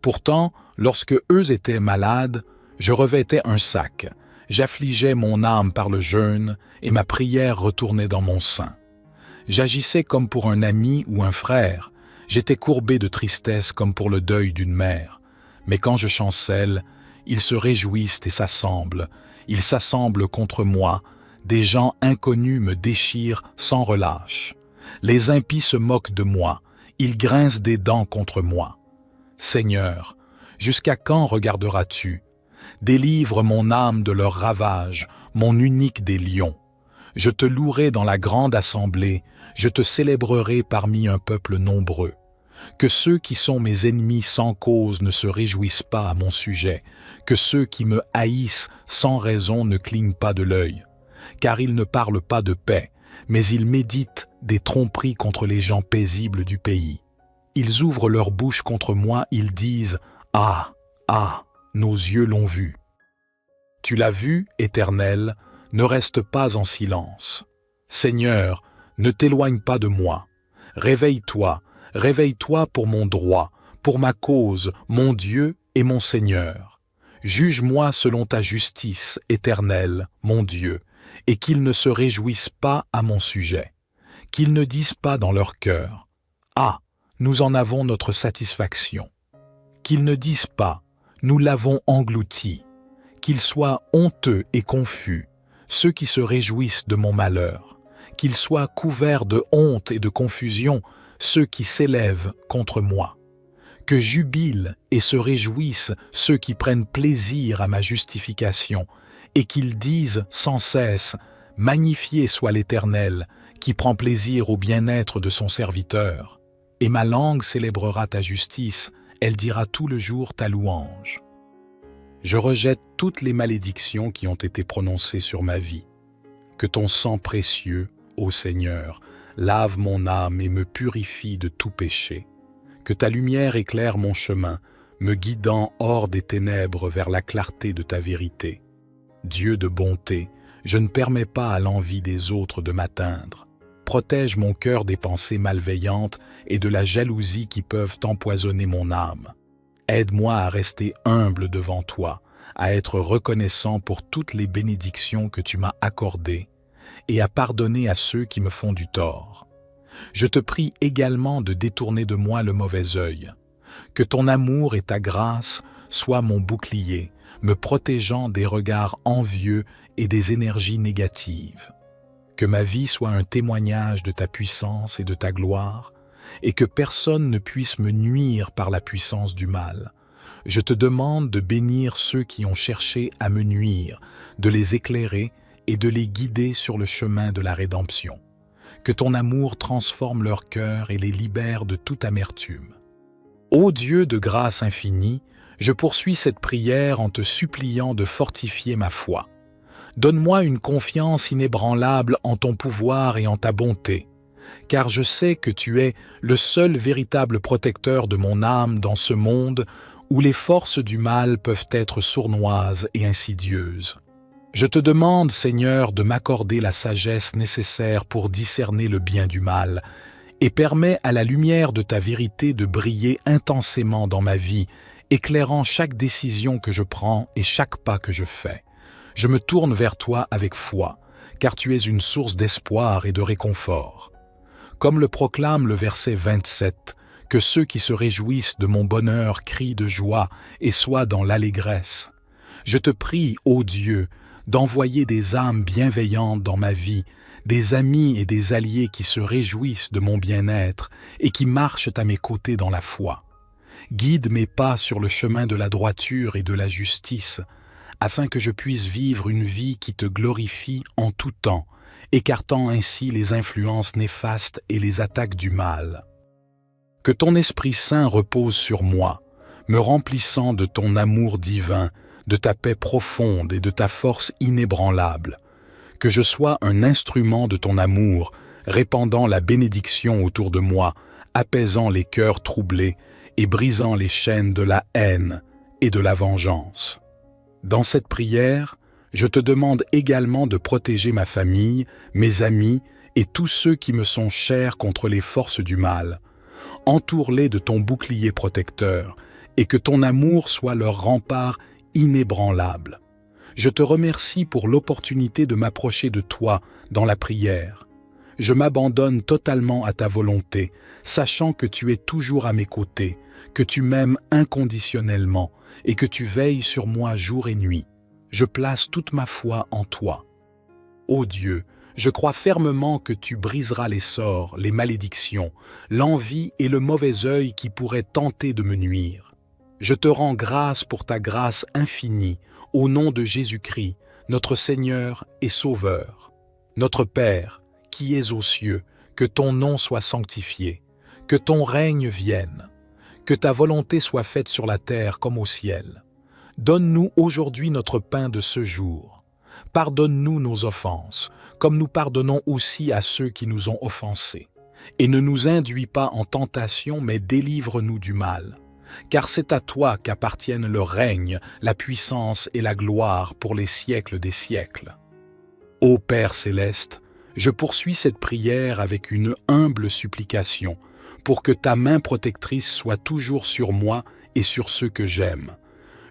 Pourtant, lorsque eux étaient malades, je revêtais un sac, j'affligeais mon âme par le jeûne, et ma prière retournait dans mon sein. J'agissais comme pour un ami ou un frère, j'étais courbé de tristesse comme pour le deuil d'une mère. Mais quand je chancelle, ils se réjouissent et s'assemblent. Ils s'assemblent contre moi. Des gens inconnus me déchirent sans relâche. Les impies se moquent de moi. Ils grincent des dents contre moi. Seigneur, jusqu'à quand regarderas-tu? Délivre mon âme de leurs ravages, mon unique des lions. Je te louerai dans la grande assemblée, je te célébrerai parmi un peuple nombreux. Que ceux qui sont mes ennemis sans cause ne se réjouissent pas à mon sujet, que ceux qui me haïssent sans raison ne clignent pas de l'œil. Car ils ne parlent pas de paix, mais ils méditent des tromperies contre les gens paisibles du pays. Ils ouvrent leur bouche contre moi, ils disent « Ah, ah, nos yeux l'ont vu ». Tu l'as vu, Éternel, ne reste pas en silence. Seigneur, ne t'éloigne pas de moi. Réveille-toi, Réveille-toi pour mon droit, pour ma cause, mon Dieu et mon Seigneur. Juge-moi selon ta justice éternelle, mon Dieu, et qu'ils ne se réjouissent pas à mon sujet, qu'ils ne disent pas dans leur cœur « Ah, nous en avons notre satisfaction », qu'ils ne disent pas « Nous l'avons englouti », qu'ils soient honteux et confus, ceux qui se réjouissent de mon malheur, qu'ils soient couverts de honte et de confusion, ceux qui s'élèvent contre moi. Que jubilent et se réjouissent ceux qui prennent plaisir à ma justification, et qu'ils disent sans cesse « Magnifié soit l'Éternel, qui prend plaisir au bien-être de son serviteur. Et ma langue célébrera ta justice, elle dira tout le jour ta louange. » Je rejette toutes les malédictions qui ont été prononcées sur ma vie. Que ton sang précieux, ô Seigneur, lave mon âme et me purifie de tout péché. Que ta lumière éclaire mon chemin, me guidant hors des ténèbres vers la clarté de ta vérité. Dieu de bonté, je ne permets pas à l'envie des autres de m'atteindre. Protège mon cœur des pensées malveillantes et de la jalousie qui peuvent empoisonner mon âme. Aide-moi à rester humble devant toi, à être reconnaissant pour toutes les bénédictions que tu m'as accordées et à pardonner à ceux qui me font du tort. Je te prie également de détourner de moi le mauvais œil. Que ton amour et ta grâce soient mon bouclier, me protégeant des regards envieux et des énergies négatives. Que ma vie soit un témoignage de ta puissance et de ta gloire, et que personne ne puisse me nuire par la puissance du mal. Je te demande de bénir ceux qui ont cherché à me nuire, de les éclairer et de les guider sur le chemin de la rédemption. Que ton amour transforme leur cœur et les libère de toute amertume. Ô Dieu de grâce infinie, je poursuis cette prière en te suppliant de fortifier ma foi. Donne-moi une confiance inébranlable en ton pouvoir et en ta bonté, car je sais que tu es le seul véritable protecteur de mon âme dans ce monde où les forces du mal peuvent être sournoises et insidieuses. Je te demande, Seigneur, de m'accorder la sagesse nécessaire pour discerner le bien du mal et permets à la lumière de ta vérité de briller intensément dans ma vie, éclairant chaque décision que je prends et chaque pas que je fais. Je me tourne vers toi avec foi, car tu es une source d'espoir et de réconfort. Comme le proclame le verset 27, que ceux qui se réjouissent de mon bonheur crient de joie et soient dans l'allégresse. Je te prie, ô Dieu, d'envoyer des âmes bienveillantes dans ma vie, des amis et des alliés qui se réjouissent de mon bien-être et qui marchent à mes côtés dans la foi. Guide mes pas sur le chemin de la droiture et de la justice, afin que je puisse vivre une vie qui te glorifie en tout temps, écartant ainsi les influences néfastes et les attaques du mal. Que ton Esprit Saint repose sur moi, me remplissant de ton amour divin, de ta paix profonde et de ta force inébranlable. Que je sois un instrument de ton amour, répandant la bénédiction autour de moi, apaisant les cœurs troublés et brisant les chaînes de la haine et de la vengeance. Dans cette prière, je te demande également de protéger ma famille, mes amis et tous ceux qui me sont chers contre les forces du mal. Entoure-les de ton bouclier protecteur et que ton amour soit leur rempart inébranlable. Je te remercie pour l'opportunité de m'approcher de toi dans la prière. Je m'abandonne totalement à ta volonté, sachant que tu es toujours à mes côtés, que tu m'aimes inconditionnellement et que tu veilles sur moi jour et nuit. Je place toute ma foi en toi. Ô Dieu, je crois fermement que tu briseras les sorts, les malédictions, l'envie et le mauvais œil qui pourraient tenter de me nuire. Je te rends grâce pour ta grâce infinie, au nom de Jésus-Christ, notre Seigneur et Sauveur. Notre Père, qui es aux cieux, que ton nom soit sanctifié, que ton règne vienne, que ta volonté soit faite sur la terre comme au ciel. Donne-nous aujourd'hui notre pain de ce jour. Pardonne-nous nos offenses, comme nous pardonnons aussi à ceux qui nous ont offensés. Et ne nous induis pas en tentation, mais délivre-nous du mal. Car c'est à toi qu'appartiennent le règne, la puissance et la gloire pour les siècles des siècles. Ô Père céleste, je poursuis cette prière avec une humble supplication, pour que ta main protectrice soit toujours sur moi et sur ceux que j'aime.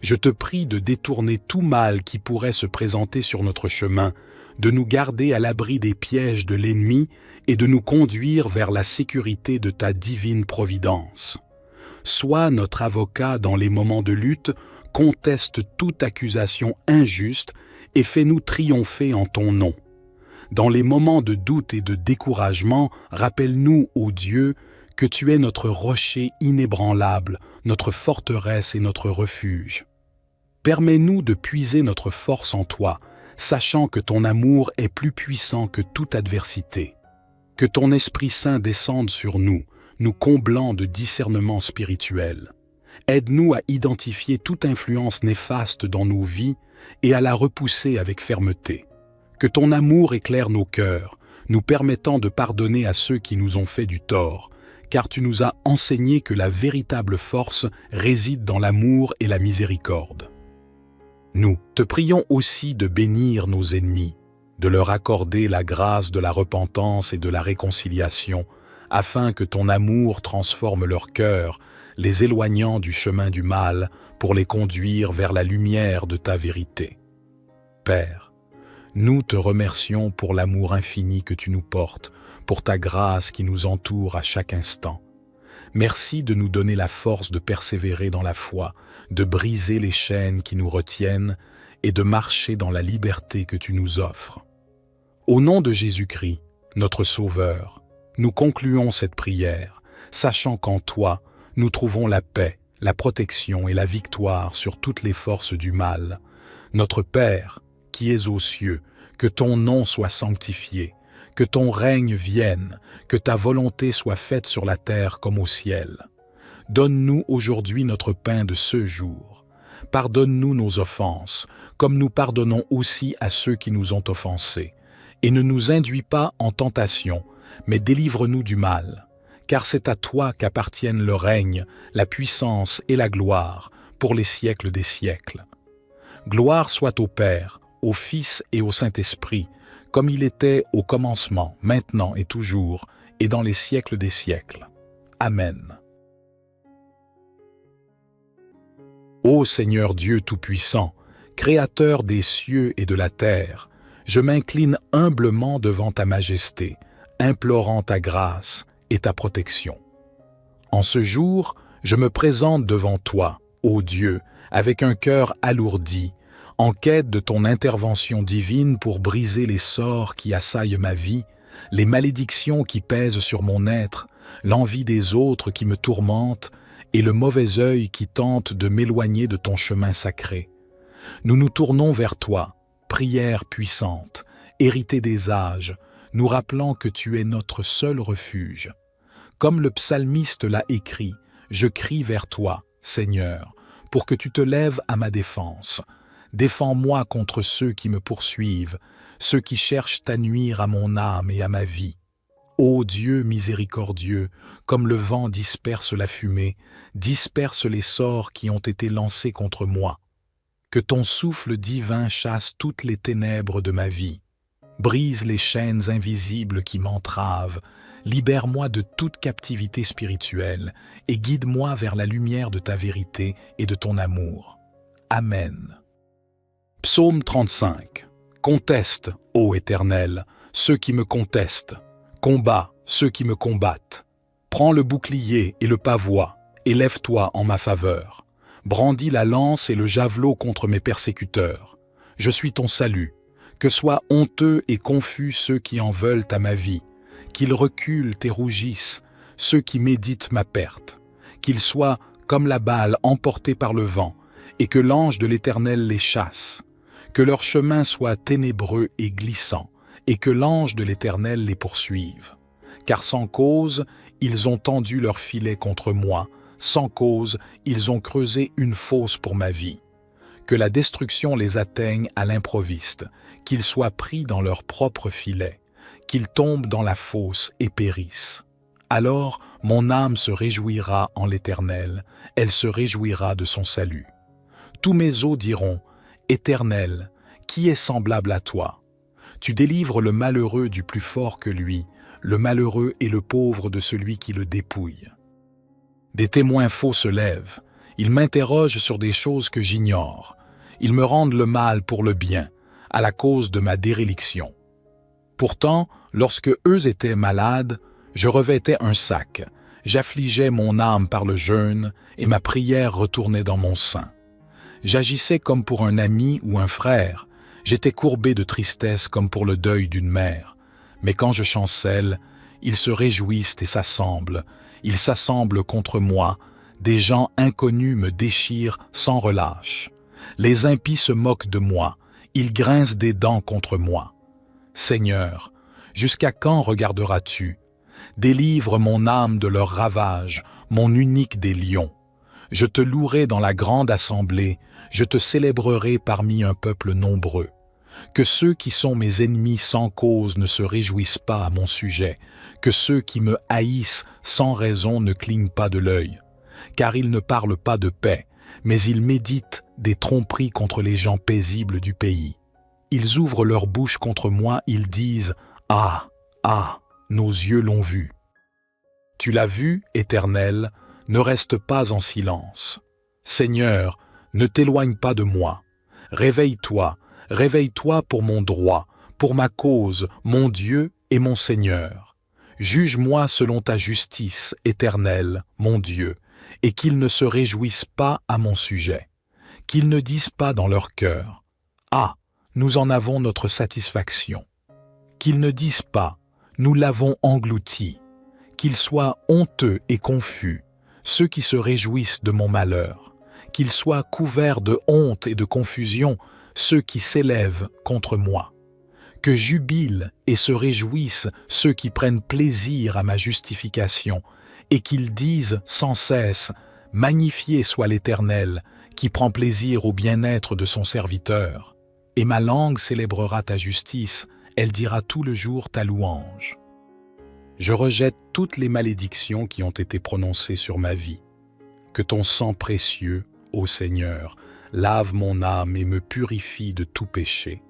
Je te prie de détourner tout mal qui pourrait se présenter sur notre chemin, de nous garder à l'abri des pièges de l'ennemi et de nous conduire vers la sécurité de ta divine providence. Sois notre avocat dans les moments de lutte, conteste toute accusation injuste et fais-nous triompher en ton nom. Dans les moments de doute et de découragement, rappelle-nous, ô Dieu, que tu es notre rocher inébranlable, notre forteresse et notre refuge. Permets-nous de puiser notre force en toi, sachant que ton amour est plus puissant que toute adversité. Que ton Esprit Saint descende sur nous, nous comblant de discernement spirituel. Aide-nous à identifier toute influence néfaste dans nos vies et à la repousser avec fermeté. Que ton amour éclaire nos cœurs, nous permettant de pardonner à ceux qui nous ont fait du tort, car tu nous as enseigné que la véritable force réside dans l'amour et la miséricorde. Nous te prions aussi de bénir nos ennemis, de leur accorder la grâce de la repentance et de la réconciliation, afin que ton amour transforme leur cœur, les éloignant du chemin du mal pour les conduire vers la lumière de ta vérité. Père, nous te remercions pour l'amour infini que tu nous portes, pour ta grâce qui nous entoure à chaque instant. Merci de nous donner la force de persévérer dans la foi, de briser les chaînes qui nous retiennent et de marcher dans la liberté que tu nous offres. Au nom de Jésus-Christ, notre Sauveur, nous concluons cette prière, sachant qu'en toi, nous trouvons la paix, la protection et la victoire sur toutes les forces du mal. Notre Père, qui es aux cieux, que ton nom soit sanctifié, que ton règne vienne, que ta volonté soit faite sur la terre comme au ciel. Donne-nous aujourd'hui notre pain de ce jour. Pardonne-nous nos offenses, comme nous pardonnons aussi à ceux qui nous ont offensés. Et ne nous induis pas en tentation, mais délivre-nous du mal. Car c'est à toi qu'appartiennent le règne, la puissance et la gloire, pour les siècles des siècles. Gloire soit au Père, au Fils et au Saint-Esprit, comme il était au commencement, maintenant et toujours, et dans les siècles des siècles. Amen. Ô Seigneur Dieu Tout-Puissant, Créateur des cieux et de la terre, je m'incline humblement devant ta majesté, implorant ta grâce et ta protection. En ce jour, je me présente devant toi, ô Dieu, avec un cœur alourdi, en quête de ton intervention divine pour briser les sorts qui assaillent ma vie, les malédictions qui pèsent sur mon être, l'envie des autres qui me tourmente et le mauvais œil qui tente de m'éloigner de ton chemin sacré. Nous nous tournons vers toi, prière puissante, héritée des âges, nous rappelant que tu es notre seul refuge. Comme le psalmiste l'a écrit, je crie vers toi, Seigneur, pour que tu te lèves à ma défense. Défends-moi contre ceux qui me poursuivent, ceux qui cherchent à nuire à mon âme et à ma vie. Ô Dieu miséricordieux, comme le vent disperse la fumée, disperse les sorts qui ont été lancés contre moi. Que ton souffle divin chasse toutes les ténèbres de ma vie. Brise les chaînes invisibles qui m'entravent, libère-moi de toute captivité spirituelle et guide-moi vers la lumière de ta vérité et de ton amour. Amen. Psaume 35. Conteste, ô Éternel, ceux qui me contestent. Combat ceux qui me combattent. Prends le bouclier et le pavois, et lève-toi en ma faveur. Brandis la lance et le javelot contre mes persécuteurs. Je suis ton salut. Que soient honteux et confus ceux qui en veulent à ma vie. Qu'ils reculent et rougissent, ceux qui méditent ma perte. Qu'ils soient comme la balle emportée par le vent, et que l'ange de l'Éternel les chasse. Que leur chemin soit ténébreux et glissant, et que l'ange de l'Éternel les poursuive. Car sans cause, ils ont tendu leur filet contre moi, sans cause, ils ont creusé une fosse pour ma vie. Que la destruction les atteigne à l'improviste, qu'ils soient pris dans leur propre filet, qu'ils tombent dans la fosse et périssent. Alors mon âme se réjouira en l'Éternel, elle se réjouira de son salut. Tous mes os diront, Éternel, qui est semblable à toi? Tu délivres le malheureux du plus fort que lui, le malheureux et le pauvre de celui qui le dépouille. Des témoins faux se lèvent, ils m'interrogent sur des choses que j'ignore, ils me rendent le mal pour le bien, à la cause de ma déréliction. Pourtant, lorsque eux étaient malades, je revêtais un sac, j'affligeais mon âme par le jeûne et ma prière retournait dans mon sein. J'agissais comme pour un ami ou un frère, j'étais courbé de tristesse comme pour le deuil d'une mère. Mais quand je chancelle, ils se réjouissent et s'assemblent, ils s'assemblent contre moi, des gens inconnus me déchirent sans relâche. Les impies se moquent de moi, ils grincent des dents contre moi. Seigneur, jusqu'à quand regarderas-tu? Délivre mon âme de leurs ravages, mon unique des lions. Je te louerai dans la grande assemblée, je te célébrerai parmi un peuple nombreux. Que ceux qui sont mes ennemis sans cause ne se réjouissent pas à mon sujet, que ceux qui me haïssent sans raison ne clignent pas de l'œil. Car ils ne parlent pas de paix, mais ils méditent des tromperies contre les gens paisibles du pays. Ils ouvrent leur bouche contre moi, ils disent « Ah, ah, nos yeux l'ont vu ». Tu l'as vu, Éternel, ne reste pas en silence. Seigneur, ne t'éloigne pas de moi. Réveille-toi, réveille-toi pour mon droit, pour ma cause, mon Dieu et mon Seigneur. Juge-moi selon ta justice, Éternel, mon Dieu, et qu'ils ne se réjouissent pas à mon sujet, qu'ils ne disent pas dans leur cœur « Ah, nous en avons notre satisfaction », qu'ils ne disent pas « Nous l'avons englouti », qu'ils soient honteux et confus, ceux qui se réjouissent de mon malheur, qu'ils soient couverts de honte et de confusion, ceux qui s'élèvent contre moi. Que jubilent et se réjouissent ceux qui prennent plaisir à ma justification, et qu'ils disent sans cesse « Magnifié soit l'Éternel, qui prend plaisir au bien-être de son serviteur. » Et ma langue célébrera ta justice, elle dira tout le jour ta louange. Je rejette toutes les malédictions qui ont été prononcées sur ma vie. Que ton sang précieux, ô Seigneur, lave mon âme et me purifie de tout péché.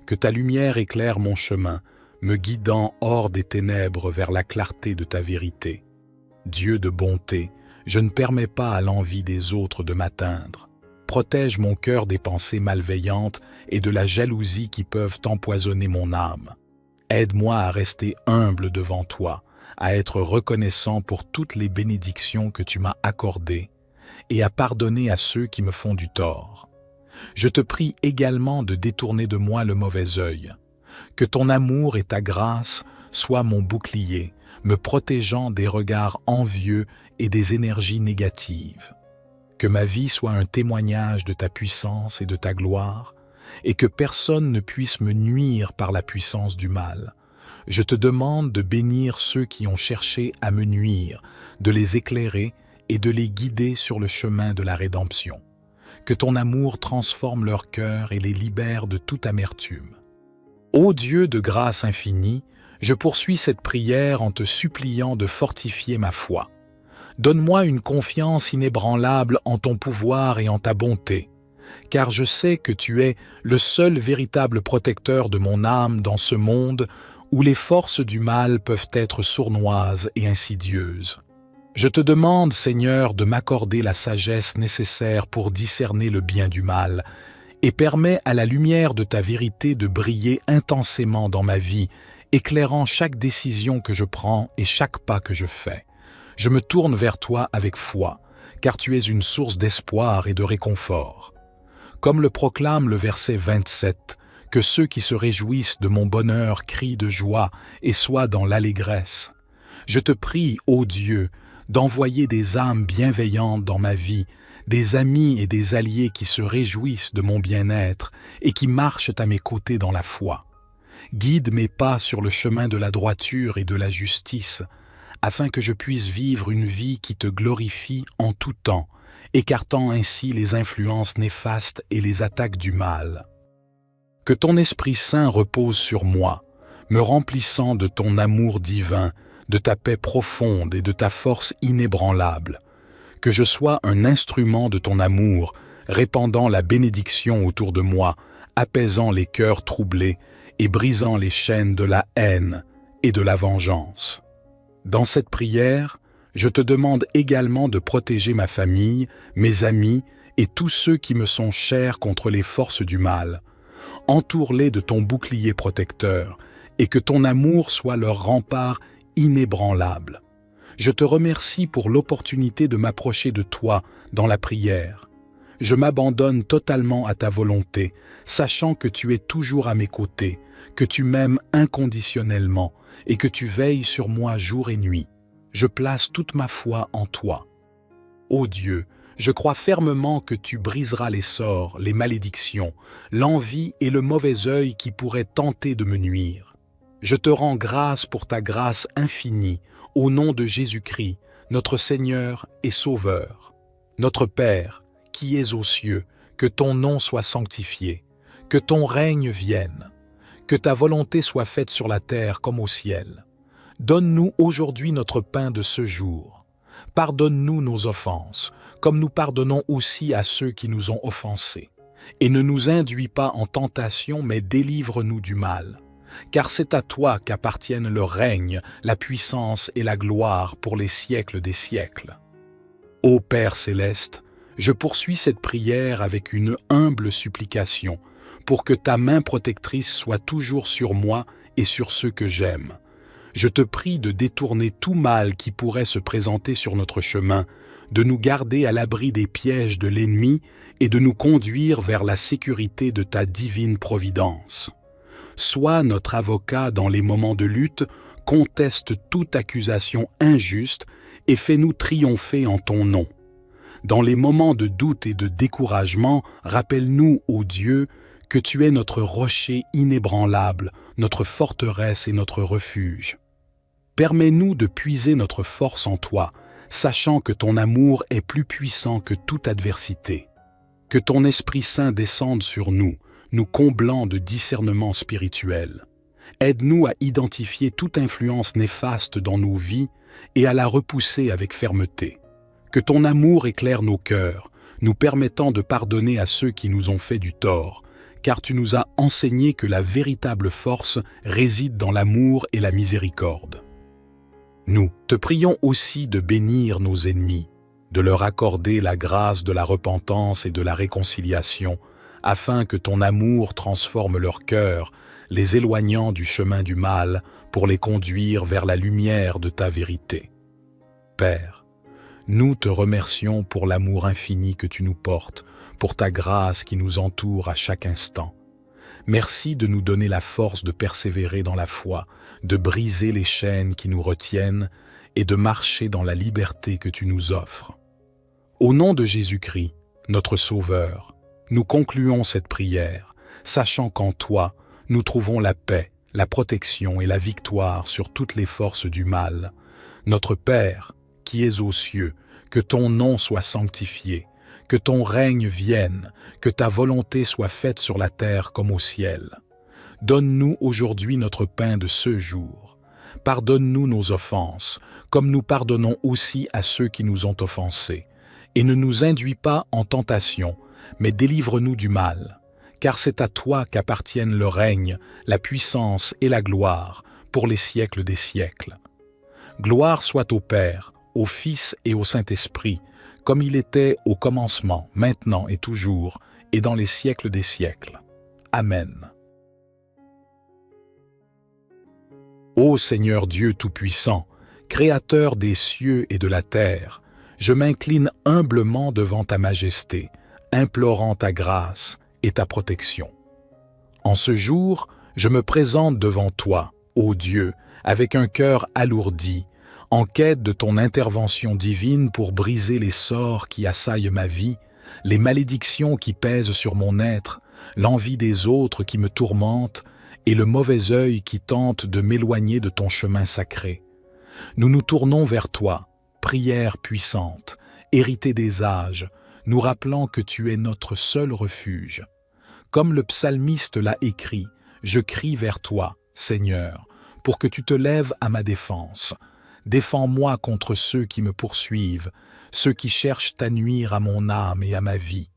Que ta lumière éclaire mon chemin, me guidant hors des ténèbres vers la clarté de ta vérité. Dieu de bonté, je ne permets pas à l'envie des autres de m'atteindre. Protège mon cœur des pensées malveillantes et de la jalousie qui peuvent empoisonner mon âme. Aide-moi à rester humble devant toi, à être reconnaissant pour toutes les bénédictions que tu m'as accordées et à pardonner à ceux qui me font du tort. Je te prie également de détourner de moi le mauvais œil. Que ton amour et ta grâce soient mon bouclier, me protégeant des regards envieux et des énergies négatives. Que ma vie soit un témoignage de ta puissance et de ta gloire, et que personne ne puisse me nuire par la puissance du mal. Je te demande de bénir ceux qui ont cherché à me nuire, de les éclairer et de les guider sur le chemin de la rédemption. Que ton amour transforme leur cœur et les libère de toute amertume. Ô Dieu de grâce infinie, je poursuis cette prière en te suppliant de fortifier ma foi. Donne-moi une confiance inébranlable en ton pouvoir et en ta bonté, car je sais que tu es le seul véritable protecteur de mon âme dans ce monde où les forces du mal peuvent être sournoises et insidieuses. Je te demande, Seigneur, de m'accorder la sagesse nécessaire pour discerner le bien du mal et permets à la lumière de ta vérité de briller intensément dans ma vie, éclairant chaque décision que je prends et chaque pas que je fais. Je me tourne vers toi avec foi, car tu es une source d'espoir et de réconfort. Comme le proclame le verset 27, que ceux qui se réjouissent de mon bonheur crient de joie et soient dans l'allégresse. Je te prie, ô Dieu, d'envoyer des âmes bienveillantes dans ma vie, des amis et des alliés qui se réjouissent de mon bien-être et qui marchent à mes côtés dans la foi. Guide mes pas sur le chemin de la droiture et de la justice, afin que je puisse vivre une vie qui te glorifie en tout temps, écartant ainsi les influences néfastes et les attaques du mal. Que ton Esprit Saint repose sur moi, me remplissant de ton amour divin, de ta paix profonde et de ta force inébranlable. Que je sois un instrument de ton amour, répandant la bénédiction autour de moi, apaisant les cœurs troublés et brisant les chaînes de la haine, et de la vengeance. Dans cette prière, je te demande également de protéger ma famille, mes amis et tous ceux qui me sont chers contre les forces du mal. Entoure-les de ton bouclier protecteur et que ton amour soit leur rempart inébranlable. Je te remercie pour l'opportunité de m'approcher de toi dans la prière. Je m'abandonne totalement à ta volonté, sachant que tu es toujours à mes côtés, que tu m'aimes inconditionnellement et que tu veilles sur moi jour et nuit. Je place toute ma foi en toi. Ô Dieu, je crois fermement que tu briseras les sorts, les malédictions, l'envie et le mauvais œil qui pourraient tenter de me nuire. Je te rends grâce pour ta grâce infinie, au nom de Jésus-Christ, notre Seigneur et Sauveur. Notre Père, qui es aux cieux, que ton nom soit sanctifié, que ton règne vienne, que ta volonté soit faite sur la terre comme au ciel. Donne-nous aujourd'hui notre pain de ce jour. Pardonne-nous nos offenses, comme nous pardonnons aussi à ceux qui nous ont offensés. Et ne nous induis pas en tentation, mais délivre-nous du mal. Car c'est à toi qu'appartiennent le règne, la puissance et la gloire pour les siècles des siècles. Ô Père céleste, je poursuis cette prière avec une humble supplication, pour que ta main protectrice soit toujours sur moi et sur ceux que j'aime. Je te prie de détourner tout mal qui pourrait se présenter sur notre chemin, de nous garder à l'abri des pièges de l'ennemi et de nous conduire vers la sécurité de ta divine providence. Sois notre avocat dans les moments de lutte, conteste toute accusation injuste et fais-nous triompher en ton nom. Dans les moments de doute et de découragement, rappelle-nous, ô Dieu, que tu es notre rocher inébranlable, notre forteresse et notre refuge. Permets-nous de puiser notre force en toi, sachant que ton amour est plus puissant que toute adversité. Que ton Esprit Saint descende sur nous, nous comblant de discernement spirituel. Aide-nous à identifier toute influence néfaste dans nos vies et à la repousser avec fermeté. Que ton amour éclaire nos cœurs, nous permettant de pardonner à ceux qui nous ont fait du tort, car tu nous as enseigné que la véritable force réside dans l'amour et la miséricorde. Nous te prions aussi de bénir nos ennemis, de leur accorder la grâce de la repentance et de la réconciliation, afin que ton amour transforme leur cœur, les éloignant du chemin du mal pour les conduire vers la lumière de ta vérité. Père, nous te remercions pour l'amour infini que tu nous portes, pour ta grâce qui nous entoure à chaque instant. Merci de nous donner la force de persévérer dans la foi, de briser les chaînes qui nous retiennent et de marcher dans la liberté que tu nous offres. Au nom de Jésus-Christ, notre Sauveur, nous concluons cette prière, sachant qu'en toi, nous trouvons la paix, la protection et la victoire sur toutes les forces du mal. Notre Père, qui es aux cieux, que ton nom soit sanctifié, que ton règne vienne, que ta volonté soit faite sur la terre comme au ciel. Donne-nous aujourd'hui notre pain de ce jour. Pardonne-nous nos offenses, comme nous pardonnons aussi à ceux qui nous ont offensés. Et ne nous induis pas en tentation, mais délivre-nous du mal. Car c'est à toi qu'appartiennent le règne, la puissance et la gloire pour les siècles des siècles. Gloire soit au Père, au Fils et au Saint-Esprit, comme il était au commencement, maintenant et toujours, et dans les siècles des siècles. Amen. Ô Seigneur Dieu Tout-Puissant, Créateur des cieux et de la terre, je m'incline humblement devant ta majesté, implorant ta grâce et ta protection. En ce jour, je me présente devant toi, ô Dieu, avec un cœur alourdi, en quête de ton intervention divine pour briser les sorts qui assaillent ma vie, les malédictions qui pèsent sur mon être, l'envie des autres qui me tourmente et le mauvais œil qui tente de m'éloigner de ton chemin sacré. Nous nous tournons vers toi, prière puissante, héritée des âges, nous rappelant que tu es notre seul refuge. Comme le psalmiste l'a écrit, je crie vers toi, Seigneur, pour que tu te lèves à ma défense. Défends-moi contre ceux qui me poursuivent, ceux qui cherchent à nuire à mon âme et à ma vie.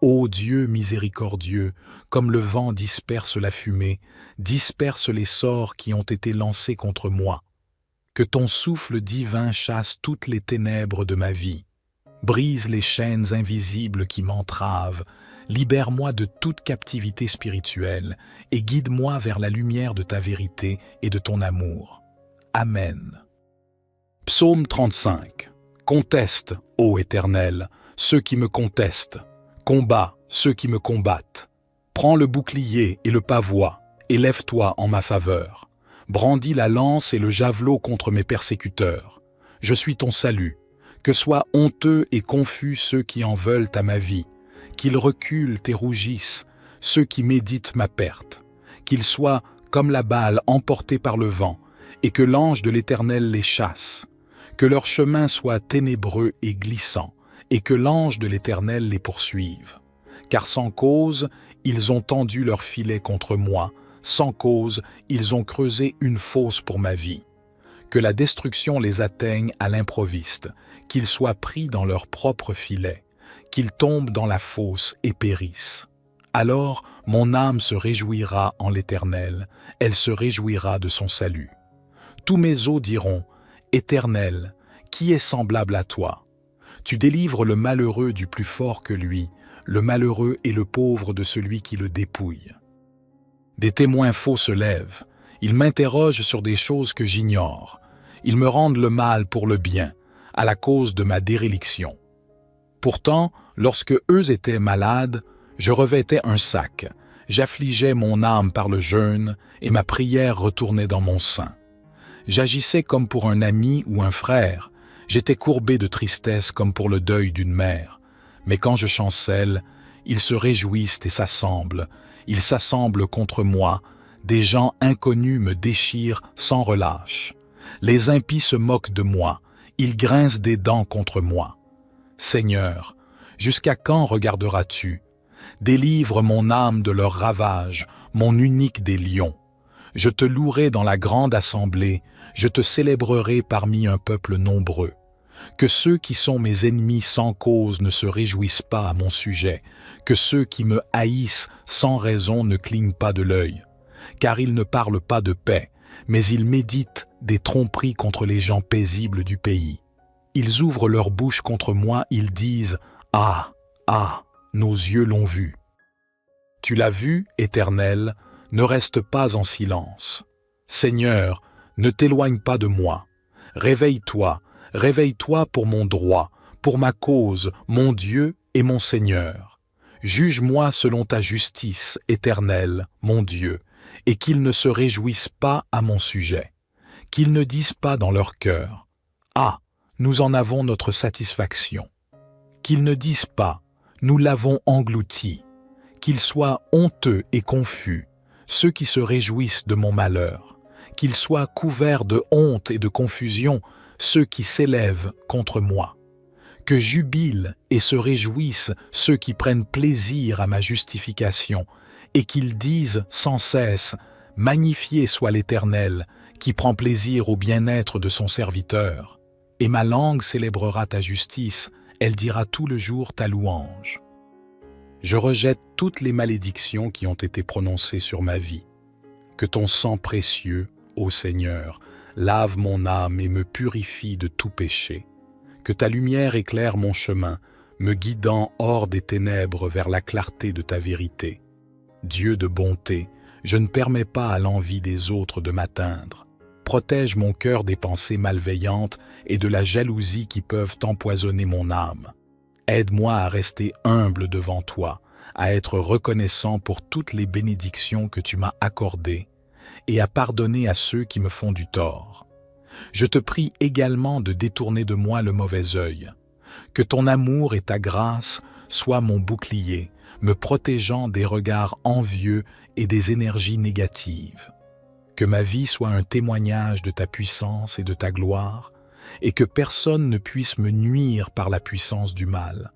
Ô Dieu miséricordieux, comme le vent disperse la fumée, disperse les sorts qui ont été lancés contre moi. Que ton souffle divin chasse toutes les ténèbres de ma vie. Brise les chaînes invisibles qui m'entravent, libère-moi de toute captivité spirituelle et guide-moi vers la lumière de ta vérité et de ton amour. Amen. Psaume 35. Conteste, ô Éternel, ceux qui me contestent. Combat ceux qui me combattent. Prends le bouclier et le pavois, et lève-toi en ma faveur. Brandis la lance et le javelot contre mes persécuteurs. Je suis ton salut. Que soient honteux et confus ceux qui en veulent à ma vie. Qu'ils reculent et rougissent, ceux qui méditent ma perte. Qu'ils soient, comme la balle, emportés par le vent, et que l'ange de l'Éternel les chasse. Que leur chemin soit ténébreux et glissant, et que l'ange de l'Éternel les poursuive. Car sans cause, ils ont tendu leur filet contre moi, sans cause, ils ont creusé une fosse pour ma vie. Que la destruction les atteigne à l'improviste, qu'ils soient pris dans leur propre filet, qu'ils tombent dans la fosse et périssent. Alors mon âme se réjouira en l'Éternel, elle se réjouira de son salut. Tous mes os diront, « Éternel, qui est semblable à toi ?» Tu délivres le malheureux du plus fort que lui, le malheureux et le pauvre de celui qui le dépouille. Des témoins faux se lèvent, ils m'interrogent sur des choses que j'ignore. Ils me rendent le mal pour le bien, à la cause de ma déréliction. Pourtant, lorsque eux étaient malades, je revêtais un sac, j'affligeais mon âme par le jeûne, et ma prière retournait dans mon sein. J'agissais comme pour un ami ou un frère, j'étais courbé de tristesse comme pour le deuil d'une mère. Mais quand je chancelle, ils se réjouissent et s'assemblent. Ils s'assemblent contre moi. Des gens inconnus me déchirent sans relâche. Les impies se moquent de moi. Ils grincent des dents contre moi. Seigneur, jusqu'à quand regarderas-tu? Délivre mon âme de leurs ravages, mon unique des lions. Je te louerai dans la grande assemblée, je te célébrerai parmi un peuple nombreux. Que ceux qui sont mes ennemis sans cause ne se réjouissent pas à mon sujet, que ceux qui me haïssent sans raison ne clignent pas de l'œil. Car ils ne parlent pas de paix, mais ils méditent des tromperies contre les gens paisibles du pays. Ils ouvrent leur bouche contre moi, ils disent « Ah, ah, nos yeux l'ont vu ». Tu l'as vu, Éternel, ne reste pas en silence. Seigneur, ne t'éloigne pas de moi. Réveille-toi, réveille-toi pour mon droit, pour ma cause, mon Dieu et mon Seigneur. Juge-moi selon ta justice, Éternel, mon Dieu, et qu'ils ne se réjouissent pas à mon sujet, qu'ils ne disent pas dans leur cœur « Ah, nous en avons notre satisfaction », qu'ils ne disent pas « Nous l'avons englouti », qu'ils soient honteux et confus, ceux qui se réjouissent de mon malheur, qu'ils soient couverts de honte et de confusion, ceux qui s'élèvent contre moi. Que jubilent et se réjouissent ceux qui prennent plaisir à ma justification, et qu'ils disent sans cesse « Magnifié soit l'Éternel, qui prend plaisir au bien-être de son serviteur. Et ma langue célébrera ta justice, elle dira tout le jour ta louange. » Je rejette toutes les malédictions qui ont été prononcées sur ma vie. Que ton sang précieux, ô Seigneur, lave mon âme et me purifie de tout péché. Que ta lumière éclaire mon chemin, me guidant hors des ténèbres vers la clarté de ta vérité. Dieu de bonté, je ne permets pas à l'envie des autres de m'atteindre. Protège mon cœur des pensées malveillantes et de la jalousie qui peuvent empoisonner mon âme. Aide-moi à rester humble devant toi, à être reconnaissant pour toutes les bénédictions que tu m'as accordées et à pardonner à ceux qui me font du tort. Je te prie également de détourner de moi le mauvais œil. Que ton amour et ta grâce soient mon bouclier, me protégeant des regards envieux et des énergies négatives. Que ma vie soit un témoignage de ta puissance et de ta gloire, et que personne ne puisse me nuire par la puissance du mal.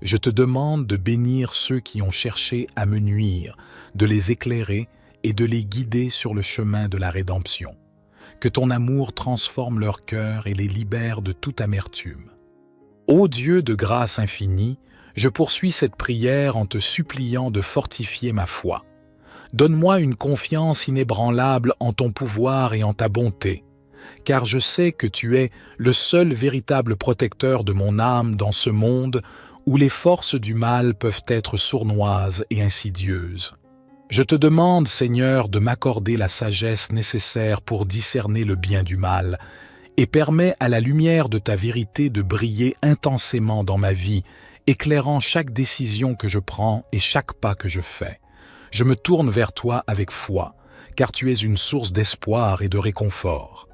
Je te demande de bénir ceux qui ont cherché à me nuire, de les éclairer et de les guider sur le chemin de la rédemption. Que ton amour transforme leur cœur et les libère de toute amertume. Ô Dieu de grâce infinie, Je poursuis cette prière en te suppliant de fortifier ma foi. Donne-moi une confiance inébranlable en ton pouvoir et en ta bonté, car je sais que tu es le seul véritable protecteur de mon âme dans ce monde où les forces du mal peuvent être sournoises et insidieuses. Je te demande, Seigneur, de m'accorder la sagesse nécessaire pour discerner le bien du mal, et permets à la lumière de ta vérité de briller intensément dans ma vie, éclairant chaque décision que je prends et chaque pas que je fais. Je me tourne vers toi avec foi, car tu es une source d'espoir et de réconfort.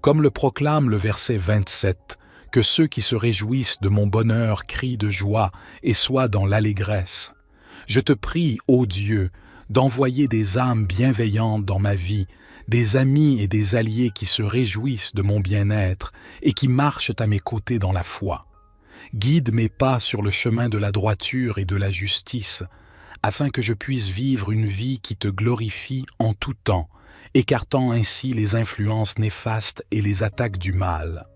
Comme le proclame le verset 27, que ceux qui se réjouissent de mon bonheur crient de joie et soient dans l'allégresse. Je te prie, ô Dieu, d'envoyer des âmes bienveillantes dans ma vie, des amis et des alliés qui se réjouissent de mon bien-être et qui marchent à mes côtés dans la foi. Guide mes pas sur le chemin de la droiture et de la justice, afin que je puisse vivre une vie qui te glorifie en tout temps, écartant ainsi les influences néfastes et les attaques du mal.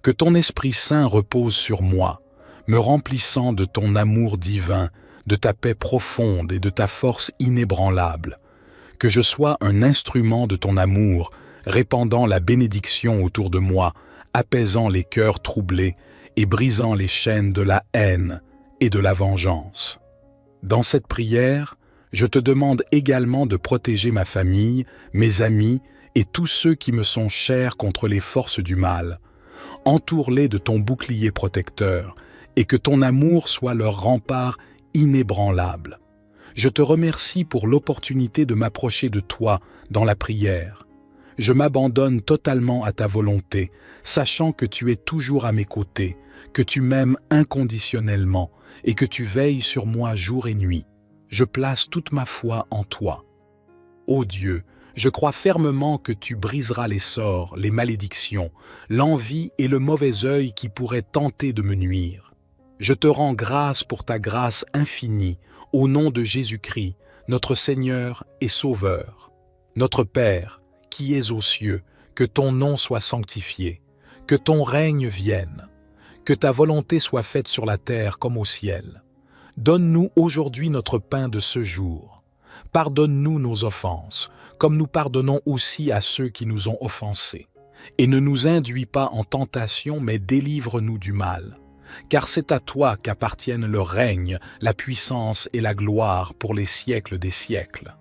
Que ton Esprit Saint repose sur moi, me remplissant de ton amour divin, de ta paix profonde et de ta force inébranlable. Que je sois un instrument de ton amour, répandant la bénédiction autour de moi, apaisant les cœurs troublés et brisant les chaînes de la haine et de la vengeance. Dans cette prière, je te demande également de protéger ma famille, mes amis et tous ceux qui me sont chers contre les forces du mal. Entoure-les de ton bouclier protecteur et que ton amour soit leur rempart inébranlable. Je te remercie pour l'opportunité de m'approcher de toi dans la prière. Je m'abandonne totalement à ta volonté, sachant que tu es toujours à mes côtés, que tu m'aimes inconditionnellement et que tu veilles sur moi jour et nuit. Je place toute ma foi en toi. Ô Dieu, je crois fermement que tu briseras les sorts, les malédictions, l'envie et le mauvais œil qui pourraient tenter de me nuire. Je te rends grâce pour ta grâce infinie, au nom de Jésus-Christ, notre Seigneur et Sauveur. Notre Père, qui es aux cieux, que ton nom soit sanctifié, que ton règne vienne, que ta volonté soit faite sur la terre comme au ciel. Donne-nous aujourd'hui notre pain de ce jour. Pardonne-nous nos offenses, comme nous pardonnons aussi à ceux qui nous ont offensés. Et ne nous induis pas en tentation, mais délivre-nous du mal. Car c'est à toi qu'appartiennent le règne, la puissance et la gloire pour les siècles des siècles.